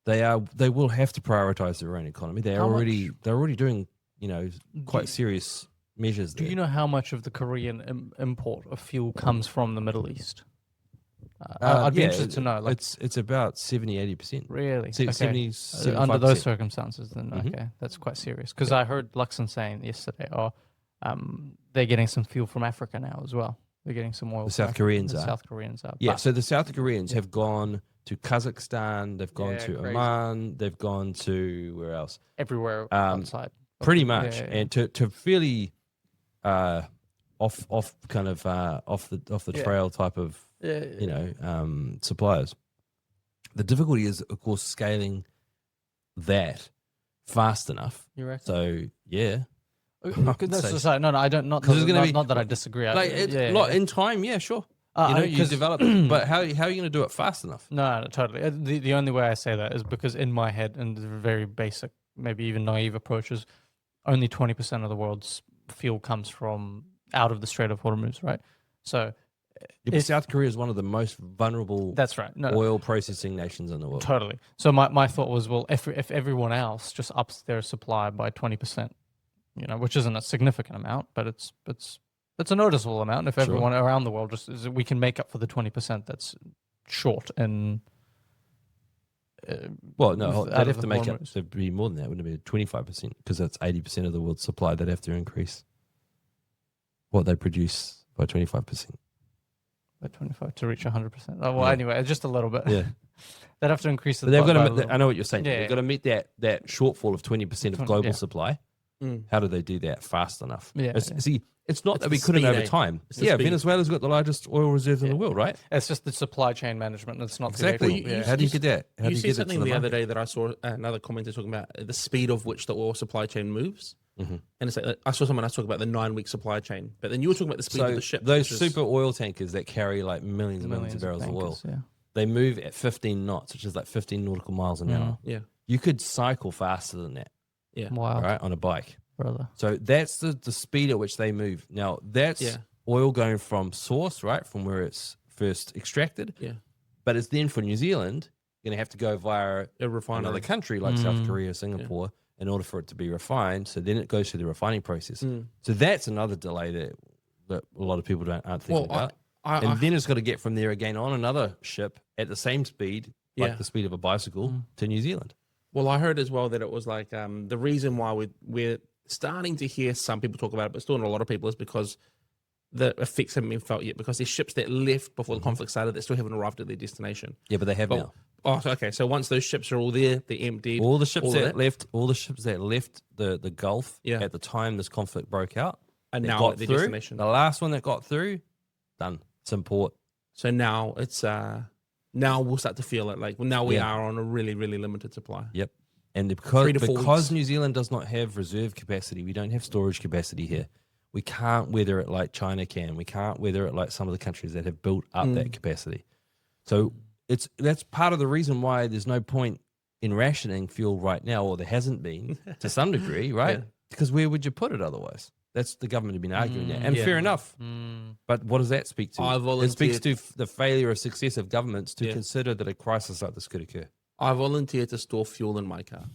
they will have to prioritize their own economy. They're How already doing Do quite you- serious measures. Do there. you know how much of the Korean import of fuel comes from the Middle East? I'd be interested to know. Like, it's about 70-80%. really? Se- Okay. 70, Under those 75%. circumstances, then Mhm. okay, that's quite serious. Because I heard Luxon saying yesterday, they're getting some fuel from Africa now as well. They're getting some oil. The from South Africa. Koreans The are. South Koreans are. Yeah, But- so the South Koreans have gone to Kazakhstan, they've gone Yeah, to crazy. Oman, they've gone to where else? everywhere outside. Pretty Yeah, much, yeah, yeah. and to fairly off the Yeah. trail type of suppliers. The difficulty is, of course, scaling that fast enough. You reckon? So yeah, That's say- just like, no, I don't. Not, 'Cause it's not, gonna be- not that I disagree. like in time, yeah, sure. You 'cause- develop it, but how are you going to do it fast enough? No, totally. The only way I say that is because in my head, and the very basic, maybe even naive approaches, only 20% of the world's fuel comes from out of the Strait of Hormuz, right? So If South Korea is one of the most vulnerable that's right. No, oil processing nations in the world. totally. So my thought was, well, if everyone else just ups their supply by 20%, which isn't a significant amount, but it's a noticeable amount. If Sure. everyone around the world we can make up for the 20% that's short in. Well, no, out they'd of have the to make up. Hormuz. There'd be more than that. Wouldn't it be 25%? Because that's 80% of the world's supply. They'd have to increase what they produce by 25%. By 25 to reach 100%. Oh, well, Yeah. anyway, just a little bit. Yeah, They'd have to increase it. but they've by got a to. little. I know what you're saying. Yeah. They've got to meet that shortfall of 20% of global Yeah. supply. Mm. How do they do that fast enough? Yeah, It's- yeah. See, it's not It's that we the couldn't speed, over eh? time. It's the Yeah, speed. Venezuela's got the largest oil reserves in the Yeah. world, right? It's just the supply chain management. It's not Exactly. The actual, you- yeah. How do you get that? How do You you said get it something to the other market? day that I saw another commenter talking about the speed of which the oil supply chain moves. Mhm. And it's like, I saw someone else talk about the 9-week supply chain, but then you were talking about the speed of So the ship. those which is- super oil tankers that carry like millions and millions of barrels of oil, tankers, yeah. they move at 15 knots, which is like 15 nautical miles an hour. yeah, You could cycle faster than that, yeah, Wow, right, on a bike. brother. So that's the speed at which they move. Now, that's Yeah. oil going from source, right, from where it's first extracted. yeah. But it's then for New Zealand, you're going to have to go via A refinery. another country like South Korea, Singapore, in order for it to be refined. So then it goes through the refining process. Mm. So that's another delay that a lot of people aren't thinking Well, about. I, And then it's got to get from there again on another ship at the same speed, like Yeah. the speed of a bicycle, to New Zealand. well, I heard as well that it was like the reason why we're starting to hear some people talk about it, but still not a lot of people, is because the effects haven't been felt yet. Because there's ships that left before the conflict started that still haven't arrived at their destination. Yeah, but they have But- now. Oh, so- okay. So once those ships are all there, they're emptied. All the ships all of that that. left, the Gulf Yeah. at the time this conflict broke out, and that now got at their through, destination. the last one that got through, done. It's in port. So now it's now we'll start to feel it. Like now we Yeah. are on a really, really limited supply. Yep. And 3 to 4 because weeks. New Zealand does not have reserve capacity, we don't have storage capacity here. We can't weather it like China can. We can't weather it like some of the countries that have built up that capacity. So that's part of the reason why there's no point in rationing fuel right now, or there hasn't been to some degree, right? Yeah. Because where would you put it otherwise? That's the government have been arguing that, and Yeah. fair enough. Mm. But what does that speak to? I It speaks volunteered- to the failure of successive governments to Yeah. consider that a crisis like this could occur. I volunteer to store fuel in my car,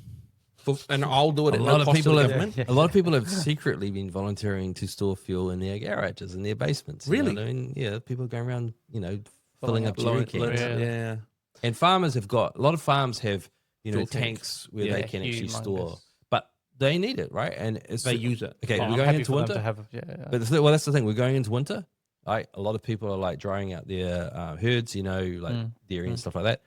and I'll do it A at lot no of cost people to the have, government. a lot of people have secretly been volunteering to store fuel in their garages, in their basements. you know Really? what I mean, yeah, people going around, filling up jerry Low- cans. low- yeah. And farmers have got a lot of farms have, Fuel tanks. tanks where they Yeah, can actually humongous. store, but they need it, right? And it's They use it. okay. Oh, we're I'm going happy into for them winter, to have, yeah. but that's the thing. We're going into winter. Right? A lot of people are like drying out their herds, like dairy and stuff like that.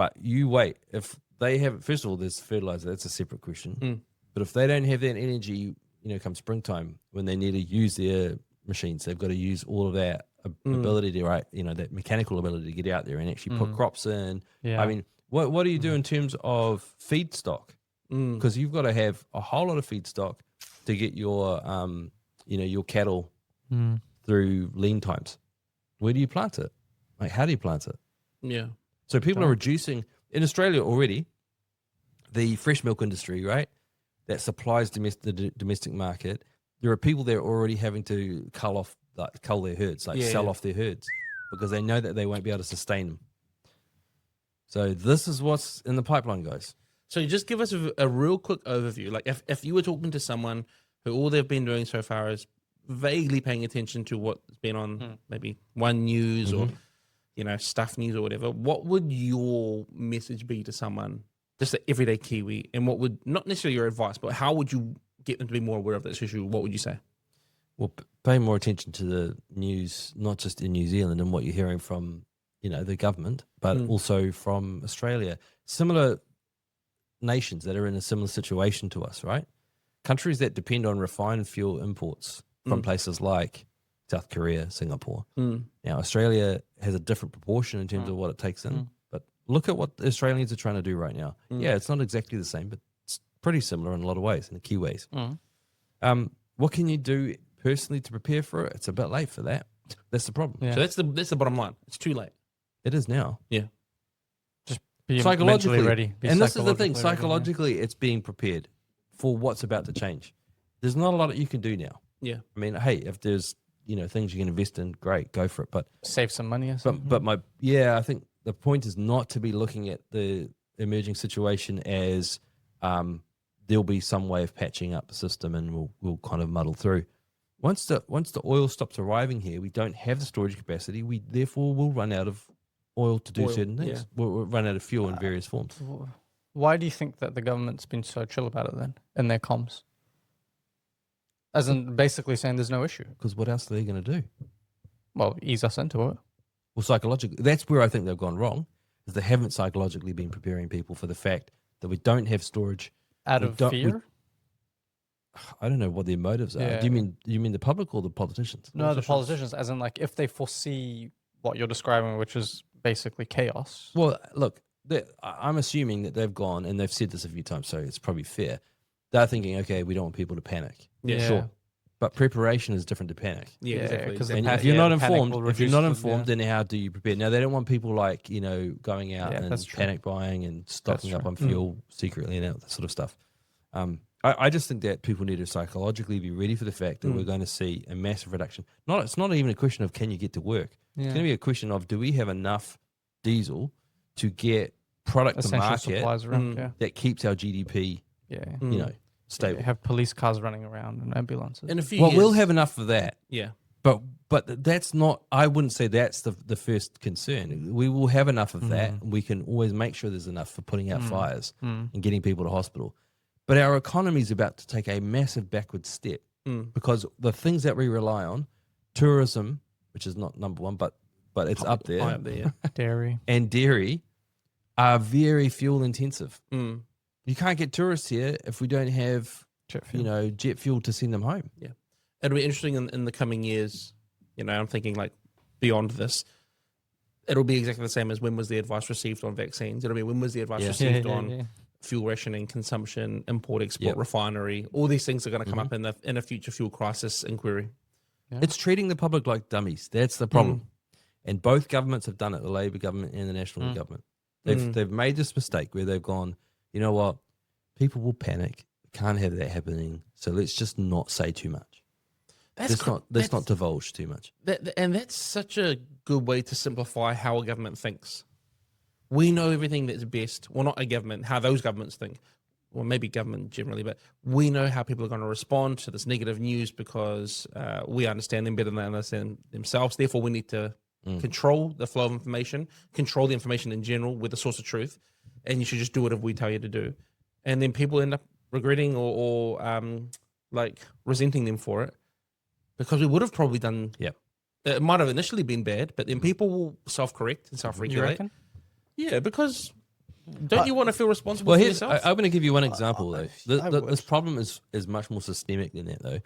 But you wait. If they have, first of all, there's fertilizer. That's a separate question. But if they don't have that energy, come springtime, when they need to use their machines, they've got to use all of that ability to, right, that mechanical ability to get out there and actually put crops in. Yeah. I mean, what do you do in terms of feedstock? Because you've got to have a whole lot of feedstock to get your, your cattle through lean times. Where do you plant it? Like, how do you plant it? Yeah. So people are reducing, in Australia already, the fresh milk industry, right, that supplies the domestic market. There are people there already having to cull their herds, sell off their herds, because they know that they won't be able to sustain them. So this is what's in the pipeline, guys. So just give us a real quick overview. Like if you were talking to someone who all they've been doing so far is vaguely paying attention to what's been on maybe One News or, Stuff News or whatever, what would your message be to someone, just an everyday Kiwi, and what would, not necessarily your advice, but how would you get them to be more aware of this issue? What would you say? Well, pay more attention to the news, not just in New Zealand and what you're hearing from, the government, but also from Australia. Similar nations that are in a similar situation to us, right? Countries that depend on refined fuel imports from places like South Korea, Singapore. Now, Australia has a different proportion in terms of what it takes in, but look at what the Australians are trying to do right now. Yeah, it's not exactly the same, but it's pretty similar in a lot of ways, in the key ways. What can you do personally to prepare for it? It's a bit late for that. That's the problem. Yeah. So that's the bottom line. It's too late. It is now. Yeah. Be Psychologically mentally ready. Be and this is the thing, psychologically ready, psychologically it's being prepared for what's about to change. There's not a lot that you can do now. Yeah. I mean, hey, if there's things you can invest in, great, go for it. But save some money or something. but I think the point is not to be looking at the emerging situation as there'll be some way of patching up the system and we'll kind of muddle through. Once the oil stops arriving here, we don't have the storage capacity. We therefore will run out of oil to do certain things. Yeah. We'll run out of fuel in various forms. Why do you think that the government's been so chill about it then in their comms? As in basically saying there's no issue. Because what else are they going to do? Well, ease us into it. Well, psychologically, that's where I think they've gone wrong, is they haven't psychologically been preparing people for the fact that we don't have storage. Out of fear? I don't know what their motives are. Yeah. Do you mean the public or the politicians? No, the politicians, as in like if they foresee what you're describing, which is basically chaos. Well, look, I'm assuming that they've gone, and they've said this a few times, so it's probably fair. They're thinking, okay, we don't want people to panic. Yeah. Sure. But preparation is different to panic. Yeah, exactly. Because And if you're not informed, then how do you prepare? Now, they don't want people going out and panic buying and stocking up on fuel secretly and that sort of stuff. I just think that people need to psychologically be ready for the fact that we're going to see a massive reduction. It's not even a question of can you get to work. Yeah. It's going to be a question of do we have enough diesel to get product Essential to market supplies around, that keeps our GDP, stable. Have police cars running around and ambulances. In a few Well, years, we'll have enough for that. Yeah. But that's not, I wouldn't say that's the first concern. We will have enough of that. We can always make sure there's enough for putting out fires and getting people to hospital. But our economy is about to take a massive backward step because the things that we rely on, tourism, which is not number one, but it's up there, High up there, yeah. Dairy. and dairy are very fuel intensive. You can't get tourists here if we don't have jet fuel to send them home. Yeah. It'll be interesting in the coming years. I'm thinking like beyond this, it'll be exactly the same as when was the advice received on vaccines. It'll be when was the advice received on fuel rationing, consumption, import, export, refinery. All these things are going to come up in a future fuel crisis inquiry. Yeah. It's treating the public like dummies. That's the problem. And both governments have done it, the Labour government and the National government. They've made this mistake where they've gone, you know what, people will panic. Can't have that happening. So let's just not say too much. Let's not divulge too much. And that's such a good way to simplify how a government thinks. We know everything that's best. Well, not a government, how those governments think. Well, maybe government generally, but we know how people are going to respond to this negative news because we understand them better than they understand themselves. Therefore, we need to control the flow of information, control the information in general with the source of truth, and you should just do whatever we tell you to do. And then people end up regretting or resenting them for it because we would have probably done. Yep. It might have initially been bad, but then people will self-correct and self-regulate. You reckon? Yeah, because Don't you want to feel responsible Well, for here's, yourself? I'm going to give you one example though. I This problem is much more systemic than that though.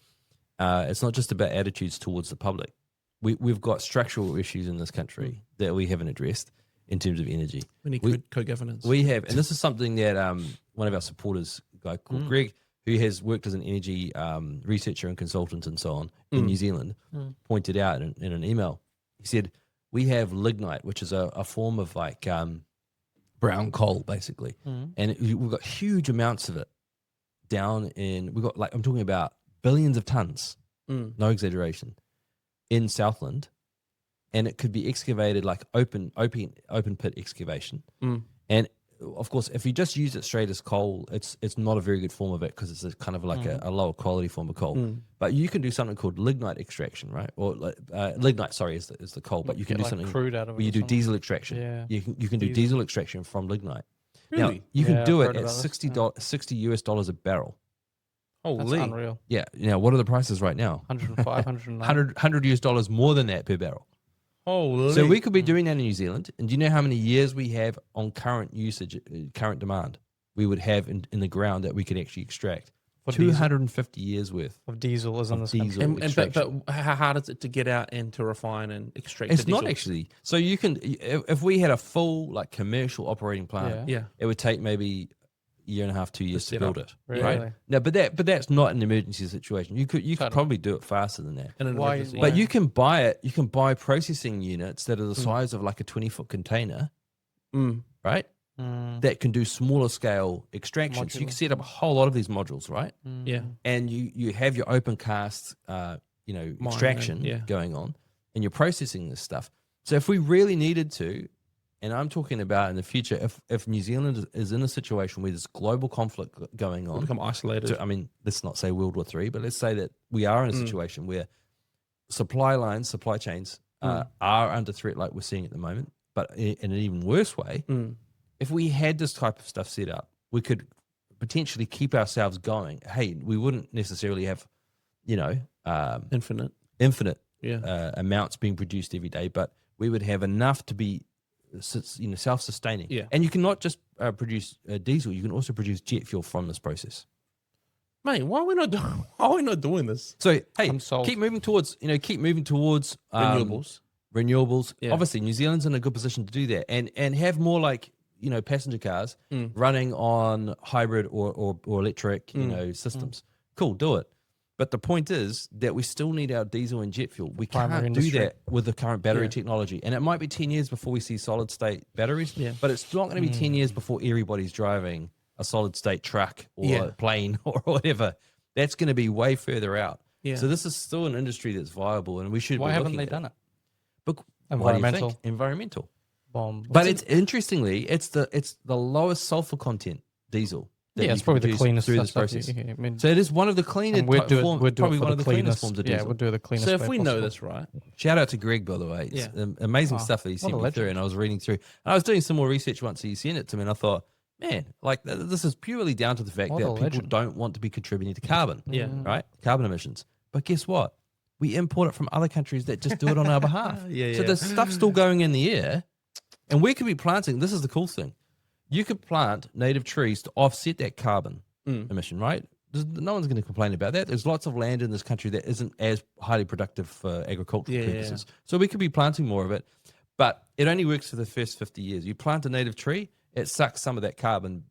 It's not just about attitudes towards the public. We've got structural issues in this country that we haven't addressed in terms of energy. We need co-governance. We have, and this is something that one of our supporters, a guy called Greg, who has worked as an energy researcher and consultant and so on in New Zealand, pointed out in an email. He said, we have lignite, which is a form of like brown coal, basically. And we've got huge amounts of it down in, we've got like, I'm talking about billions of tons, no exaggeration, in Southland. And it could be excavated like open pit excavation. And of course, if you just use it straight as coal, it's not a very good form of it because it's a kind of like a lower quality form of coal. But you can do something called lignite extraction, right? Or lignite, sorry, is the coal. But you can do like something crude out of it where you or do something. diesel extraction. Yeah. You can do diesel extraction from lignite. Now Really? you can Yeah, do I've it heard at about this, $60 US a barrel. That's Holy. unreal. Yeah. Now what are the prices right now? 105, 109. 100 US dollars more than that per barrel. Holy. So we could be doing that in New Zealand. And do you know how many years we have on current usage, current demand we would have in the ground that we could actually extract? For diesel. 250 years worth Of diesel is in of this country. diesel extraction. but how hard is it to get out and to refine and extract It's the diesel? not actually. So you can, if we had a full like commercial operating plant, Yeah. it would take maybe a year and a half, 2 years to set build up. it. Really? Right? No, but that's not an emergency situation. You could Totally. probably do it faster than that. In an Why- emergency. But Yeah. you can buy it. You can buy processing units that are the size of like a 20-foot container, right? That can do smaller scale extractions. So you can set up a whole lot of these modules, right? Yeah. And you have your open cast, extraction yeah. going on, and you're processing this stuff. So if we really needed to, and I'm talking about in the future, if New Zealand is in a situation where there's global conflict going We'll on, become isolated. I mean, let's not say World War III, but let's say that we are in a situation where supply lines, supply chains are under threat like we're seeing at the moment, but in an even worse way. If we had this type of stuff set up, we could potentially keep ourselves going. Hey, we wouldn't necessarily have, Infinite. infinite Yeah. amounts being produced every day, but we would have enough to be, self-sustaining. Yeah. And you can not just produce diesel; you can also produce jet fuel from this process. Mate, why are we not doing this? So hey, I'm sold. keep moving towards Renewables. Renewables. Yeah. Obviously, New Zealand's in a good position to do that, and have more like passenger cars running on hybrid or electric systems. Cool, do it. But the point is that we still need our diesel and jet fuel. We Primary can't industry. do that with the current battery Yeah. technology, and it might be 10 years before we see solid state batteries. Yeah. But it's not going to be 10 years before everybody's driving a solid state truck or Yeah. a plane or whatever. That's going to be way further out. Yeah. So this is still an industry that's viable, and we should. Why be haven't looking they at done it? But why do you think? Environmental. Environmental. Bomb. But it's interestingly, it's the lowest sulfur content diesel. that yeah, you it's can probably the produce cleanest through this stuff. process. I mean, So it is one of the cleanest. and we'd do it. We'd do probably it for one of the the cleanest cleanest. forms of Yeah, diesel. we'd do it the cleanest. So if way we know possible. this, right? Shout out to Greg, by the way. It's Yeah. amazing Oh, stuff that he what sent a me through, legend. and I was reading through. And I was doing some more research once he sent it to me, and I thought, man, like this is purely down to the fact What that a people legend. don't want to be contributing to carbon. Yeah. Right? Carbon emissions. But guess what? We import it from other countries that just do it on our behalf. Yeah, So yeah. the stuff's still going in the air, and we could be planting. This is the cool thing. You could plant native trees to offset that carbon emission, right? No one's going to complain about that. There's lots of land in this country that isn't as highly productive for agricultural Yeah, purposes. So we could be planting more of it, but it only works for the first 50 years. You plant a native tree, it sucks some of that carbon,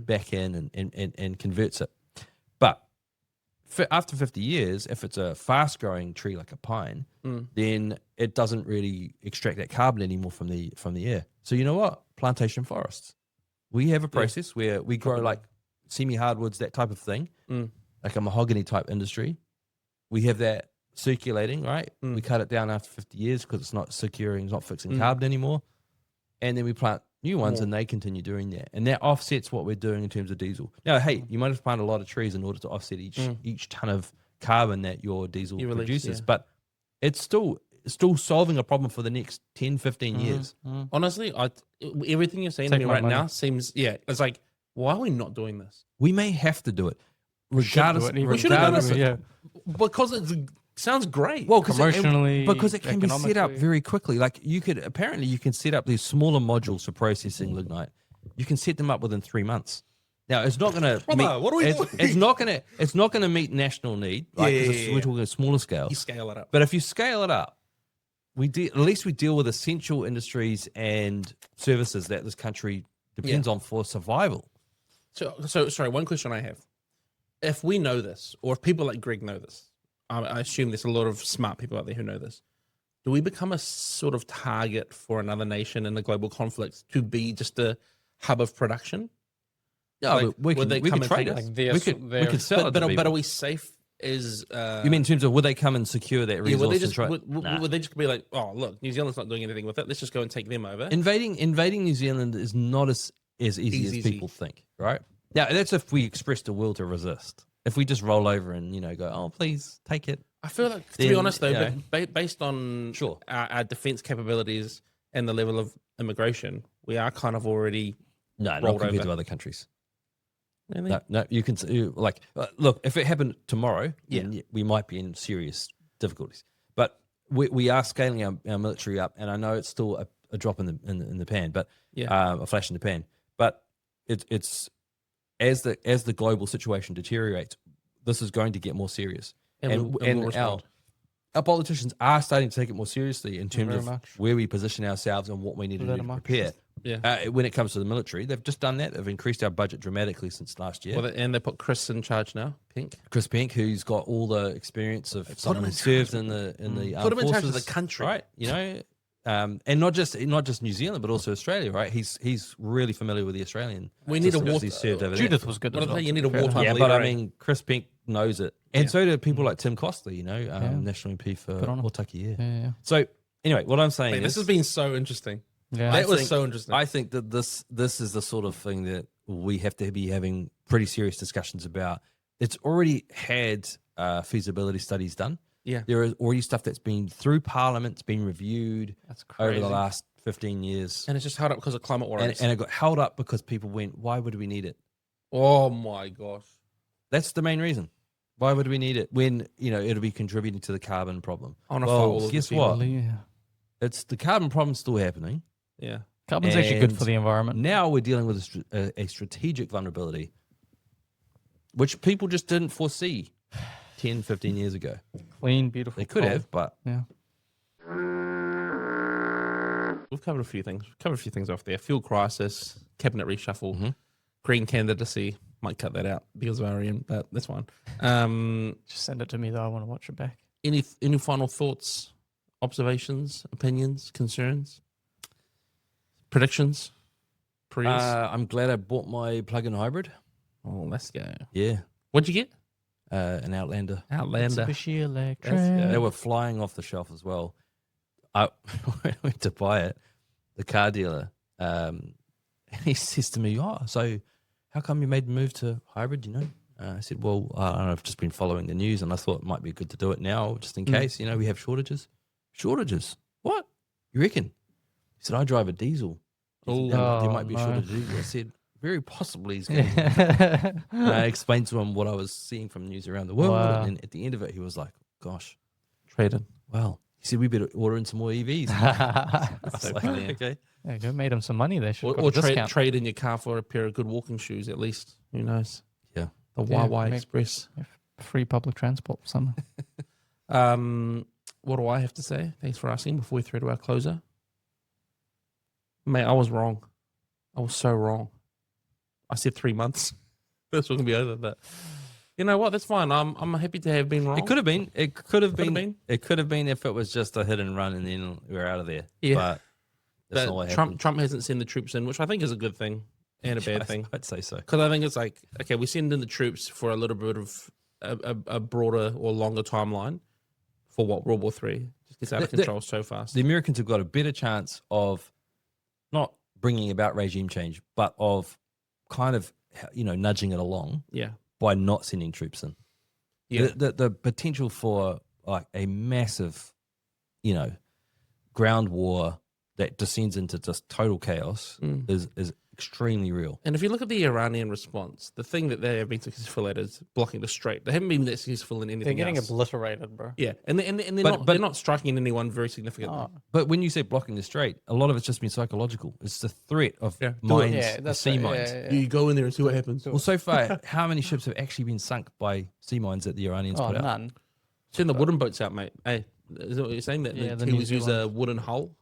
back in and converts it. But after 50 years, if it's a fast-growing tree like a pine, then it doesn't really extract that carbon anymore from the air. So you know what? Plantation forests. We have a process where we grow like semi-hardwoods, that type of thing, like a mahogany type industry. We have that circulating, right? We cut it down after 50 years because it's not securing, it's not fixing carbon anymore. And then we plant new ones and they continue doing that. And that offsets what we're doing in terms of diesel. Now, hey, you might have to plant a lot of trees in order to offset each ton of carbon that your diesel You release, produces. yeah. But it's still solving a problem for the next 10, 15 years. Honestly, everything you're saying to Take me my right money. now seems, it's like, why are we not doing this? We may have to do it. Should do Regardless, it, even We should have done regardless it. of- Yeah. Because it sounds great. Well, Promotionally, because it can be set up economically. very quickly. Like you can set up these smaller modules for processing lignite, you can set them up within 3 months. Now it's not going to Brother, what are we doing? it's not going to meet national need, right? 'Cause we're talking a smaller scale. You scale it up. But if you scale it up, at least we deal with essential industries and services that this country depends on for survival. So sorry, one question I have. If we know this, or if people like Greg know this, I assume there's a lot of smart people out there who know this. Do we become a sort of target for another nation in a global conflict to be just a hub of production? Yeah, Like, but we would they could come and trade take it. us? We could sell it to But people. are we safe? Is You mean in terms of would they come and secure that resource? would they and just trade? would they just be like, oh look, New Zealand's not doing anything with it. Let's just go and take them over. Invading New Zealand is not as easy as people think, right? Now that's if we express the will to resist. If we just roll over and go, oh please take it. I feel like, to be Then, honest though, you know. but based on Sure. our defense capabilities and the level of immigration, we are kind of already No, not rolled compared over. to other countries. really. No, you can look. If it happened tomorrow, Yeah. then we might be in serious difficulties. But we are scaling our military up, and I know it's still a drop in the pan, but a flash in the pan. But it's as the global situation deteriorates, this is going to get more serious, and we'll respond. our politicians are starting to take it more seriously in terms Very of much. where we position ourselves and what we need to do Very to much. prepare. Yeah. When it comes to the military, they've just done that. They've increased our budget dramatically since last year. Well, and they put Chris in charge now. Pink. Chris Pink, who's got all the experience of someone him who in served in the armed Put him in charge of forces, the country. right? And not just New Zealand, but also Australia, right? He's really familiar with the Australian. We need a system 'cause war- he served over Judith there. was good What as I well. think you need a Fair enough. wartime Yeah, leader. but I eh? mean, Chris Pink knows it, and so do people like Tim Costley, National MP for Good on him. Otaki. Yeah. So anyway, what I'm saying Mate, is, this has been so interesting. Yeah. That was think- so interesting. I think that this is the sort of thing that we have to be having pretty serious discussions about. It's already had feasibility studies done. Yeah. There is already stuff that's been through Parliament, it's been reviewed That's over crazy. the last 15 years. And it's just held up because of climate And, warrants. and it got held up because people went, why would we need it? Oh my gosh. That's the main reason. Why would we need it when, it'll be contributing to the carbon problem? I want to fight all Well, of guess these people. what? Yeah. It's the carbon problem's still happening. Yeah. Carbon's actually good for And the environment. Now we're dealing with a strategic vulnerability, which people just didn't foresee 10, 15 years ago. Clean, beautiful. They could coal. have, but Yeah. We've covered a few things. We've covered a few things off there. Fuel crisis, cabinet reshuffle, Mhm. green candidacy. Might cut that out because of Arian, but that's fine. Just send it to me though. I want to watch it back. Any final thoughts, observations, opinions, concerns, predictions? Prius? I'm glad I bought my plug-in hybrid. Oh, let's go. Yeah, What'd you get? an Outlander. Outlander. Mitsubishi Electric. That's They were flying off the shelf as well. I when I went to buy it, the car dealer, he says to me, "Oh, so how come you made the move to hybrid? I said, "Well, I don't know, I've just been following the news, and I thought it might be good to do it now, just in case. We have shortages. Shortages? What? You reckon?" He said, "I drive a diesel. He said, Oh, there might be a no. shortage of diesel." I said, "Very possibly." He's going to And I explained to him what I was seeing from news around the world, Wow. and at the end of it, he was like, "Gosh, Traded. well," he said, "we better order in some more EVs." I was So like, funny. okay. Yeah, go made him some money. They should Or trade in your car for a pair of good walking shoes, at least. Who knows? Yeah. The Yeah, YY make- Express. free public transport. Something. What do I have to say? Thanks for asking before we throw to our closer. Mate, I was wrong. I was so wrong. I said 3 months. This was gonna be over, but you know what? That's fine. I'm happy to have been wrong. It could have been. It could have Could have been. been. It could have been if it was just a hit and run and then we're out of there. Yeah. But that's not what But happened. Trump hasn't sent the troops in, which I think is a good thing and a bad thing. I'd say so. Because I think it's like, okay, we send in the troops for a little bit of a broader or longer timeline for what World War III just gets out of The- control so fast. The Americans have got a better chance of not bringing about regime change, but of kind of nudging it along Yeah, by not sending troops in. yeah, The potential for like a massive, ground war that descends into just total chaos is extremely real. And if you look at the Iranian response, the thing that they have been successful at is blocking the strait. They haven't been that successful in anything They're getting else. obliterated, bro. Yeah, and they're But- they're not striking anyone very significantly. Oh. But when you say blocking the strait, a lot of it's just been psychological. It's the threat of Yeah. mines, Yeah, the that's sea right. mines. Yeah. You go in there and see what happens. Well, so far, how many ships have actually been sunk by sea mines that the Iranians Oh, put out? none. Send the wooden boats out, mate. Hey, is that what you're saying? That Yeah, the the New Kiwis use a Zealand. wooden hull?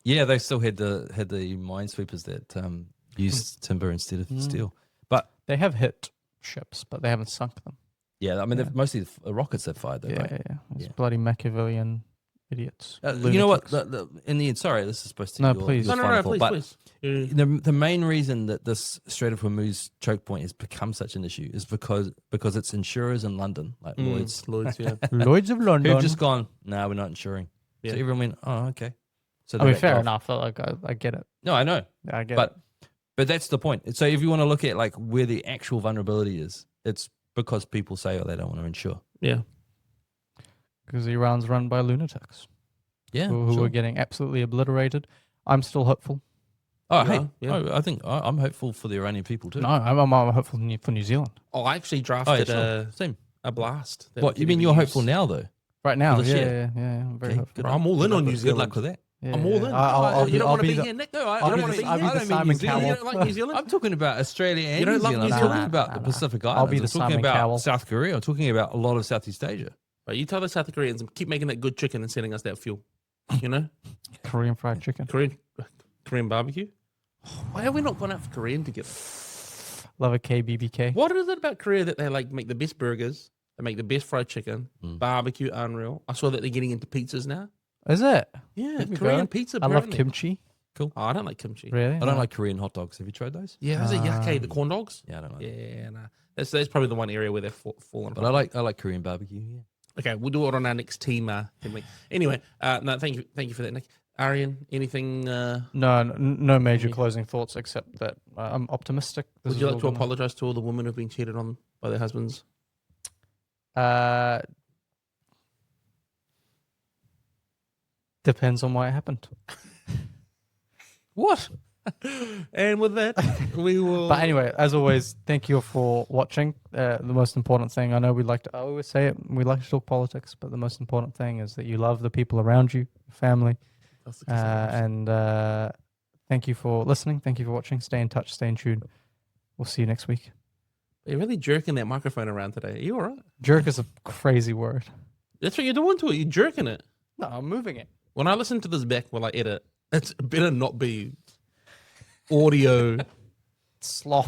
Yeah, they still had the minesweepers that used timber instead of steel. But They have hit ships, but they haven't sunk them. yeah, I mean, they've mostly the rockets they've fired, though, right? Yeah. It's Yeah. bloody Machiavellian idiots. You know what? lunatics. In the end, sorry, this is supposed to No, be please. your No, final thought, please, but please. Yeah. the main reason that this Strait of Hormuz choke point has become such an issue is because it's insurers in London, like Lloyd's, Lloyd's, yeah. Lloyd's of London. who've just gone, no, we're not insuring. Yeah. So everyone went, oh, okay. So I mean, they fair backed off. enough. Like, I get it. No, I know. I get But it. But that's the point. So if you want to look at like where the actual vulnerability is, it's because people say, oh, they don't want to insure. Yeah. Because Iran's run by lunatics Yeah. who sure. are getting absolutely obliterated. I'm still hopeful. Oh, Yeah, hey, yeah. I think I'm hopeful for the Iranian people too. No, I'm hopeful for New Zealand. Oh, I actually Oh, yeah, drafted sure. Same. a blast. that What, we you could mean even you're use. hopeful now though? Right now, For this yeah, year? I'm very Okay, hopeful. good. I'm all in Good on luck New with- Zealand. Good luck with that. Yeah, I'm all in. I'll you be, don't I'll want to be be the, here, Nick? No, I I'll don't be want the- to be I'll here. be the I don't mean Simon New Zealand. You Cowell. don't like New Zealand? I'm talking about Australia and You don't New love Zealand. New I'm Zealand? talking about Nah, the nah. Pacific I'll Islands. be the I'm talking Simon about Cowell. South Korea. I'm talking about a lot of Southeast Asia. Right, you tell the South Koreans and keep making that good chicken and sending us that fuel. You know, Korean fried chicken. Korean barbecue. Why have we not gone out for Korean together? Love a KBBK. What is it about Korea that they like make the best burgers, they make the best fried chicken, barbecue, unreal. I saw that they're getting into pizzas now. Is it? Yeah, There we Korean go. pizza. I love apparently. kimchi. Oh, I don't like kimchi. Really? I don't like Korean hot dogs. Have you tried those? Yeah, those are yucky. The corn dogs. Yeah, I don't like them. Yeah, nah. That's probably the one area where they're falling. But I like Korean barbecue. Yeah. Okay, we'll do it on our next team. Anyway, no, thank you for that, Nick. Arian, anything? No major closing thoughts except that I'm optimistic. This Would you is like all to gonna- apologize to all the women who've been cheated on by their husbands? Depends on why it happened. What? And with that, we will. But anyway, as always, thank you for watching. The most important thing, I know I always say it, we like to talk politics, but the most important thing is that you love the people around you, your family. That's the consideration. And thank you for listening. Thank you for watching. Stay in touch. Stay in tune. We'll see you next week. You're really jerking that microphone around today. Are you all right? Jerk is a crazy word. That's what you're doing to it. You're jerking it. No, I'm moving it. When I listen to this back while I edit, it's better not be audio. Slop.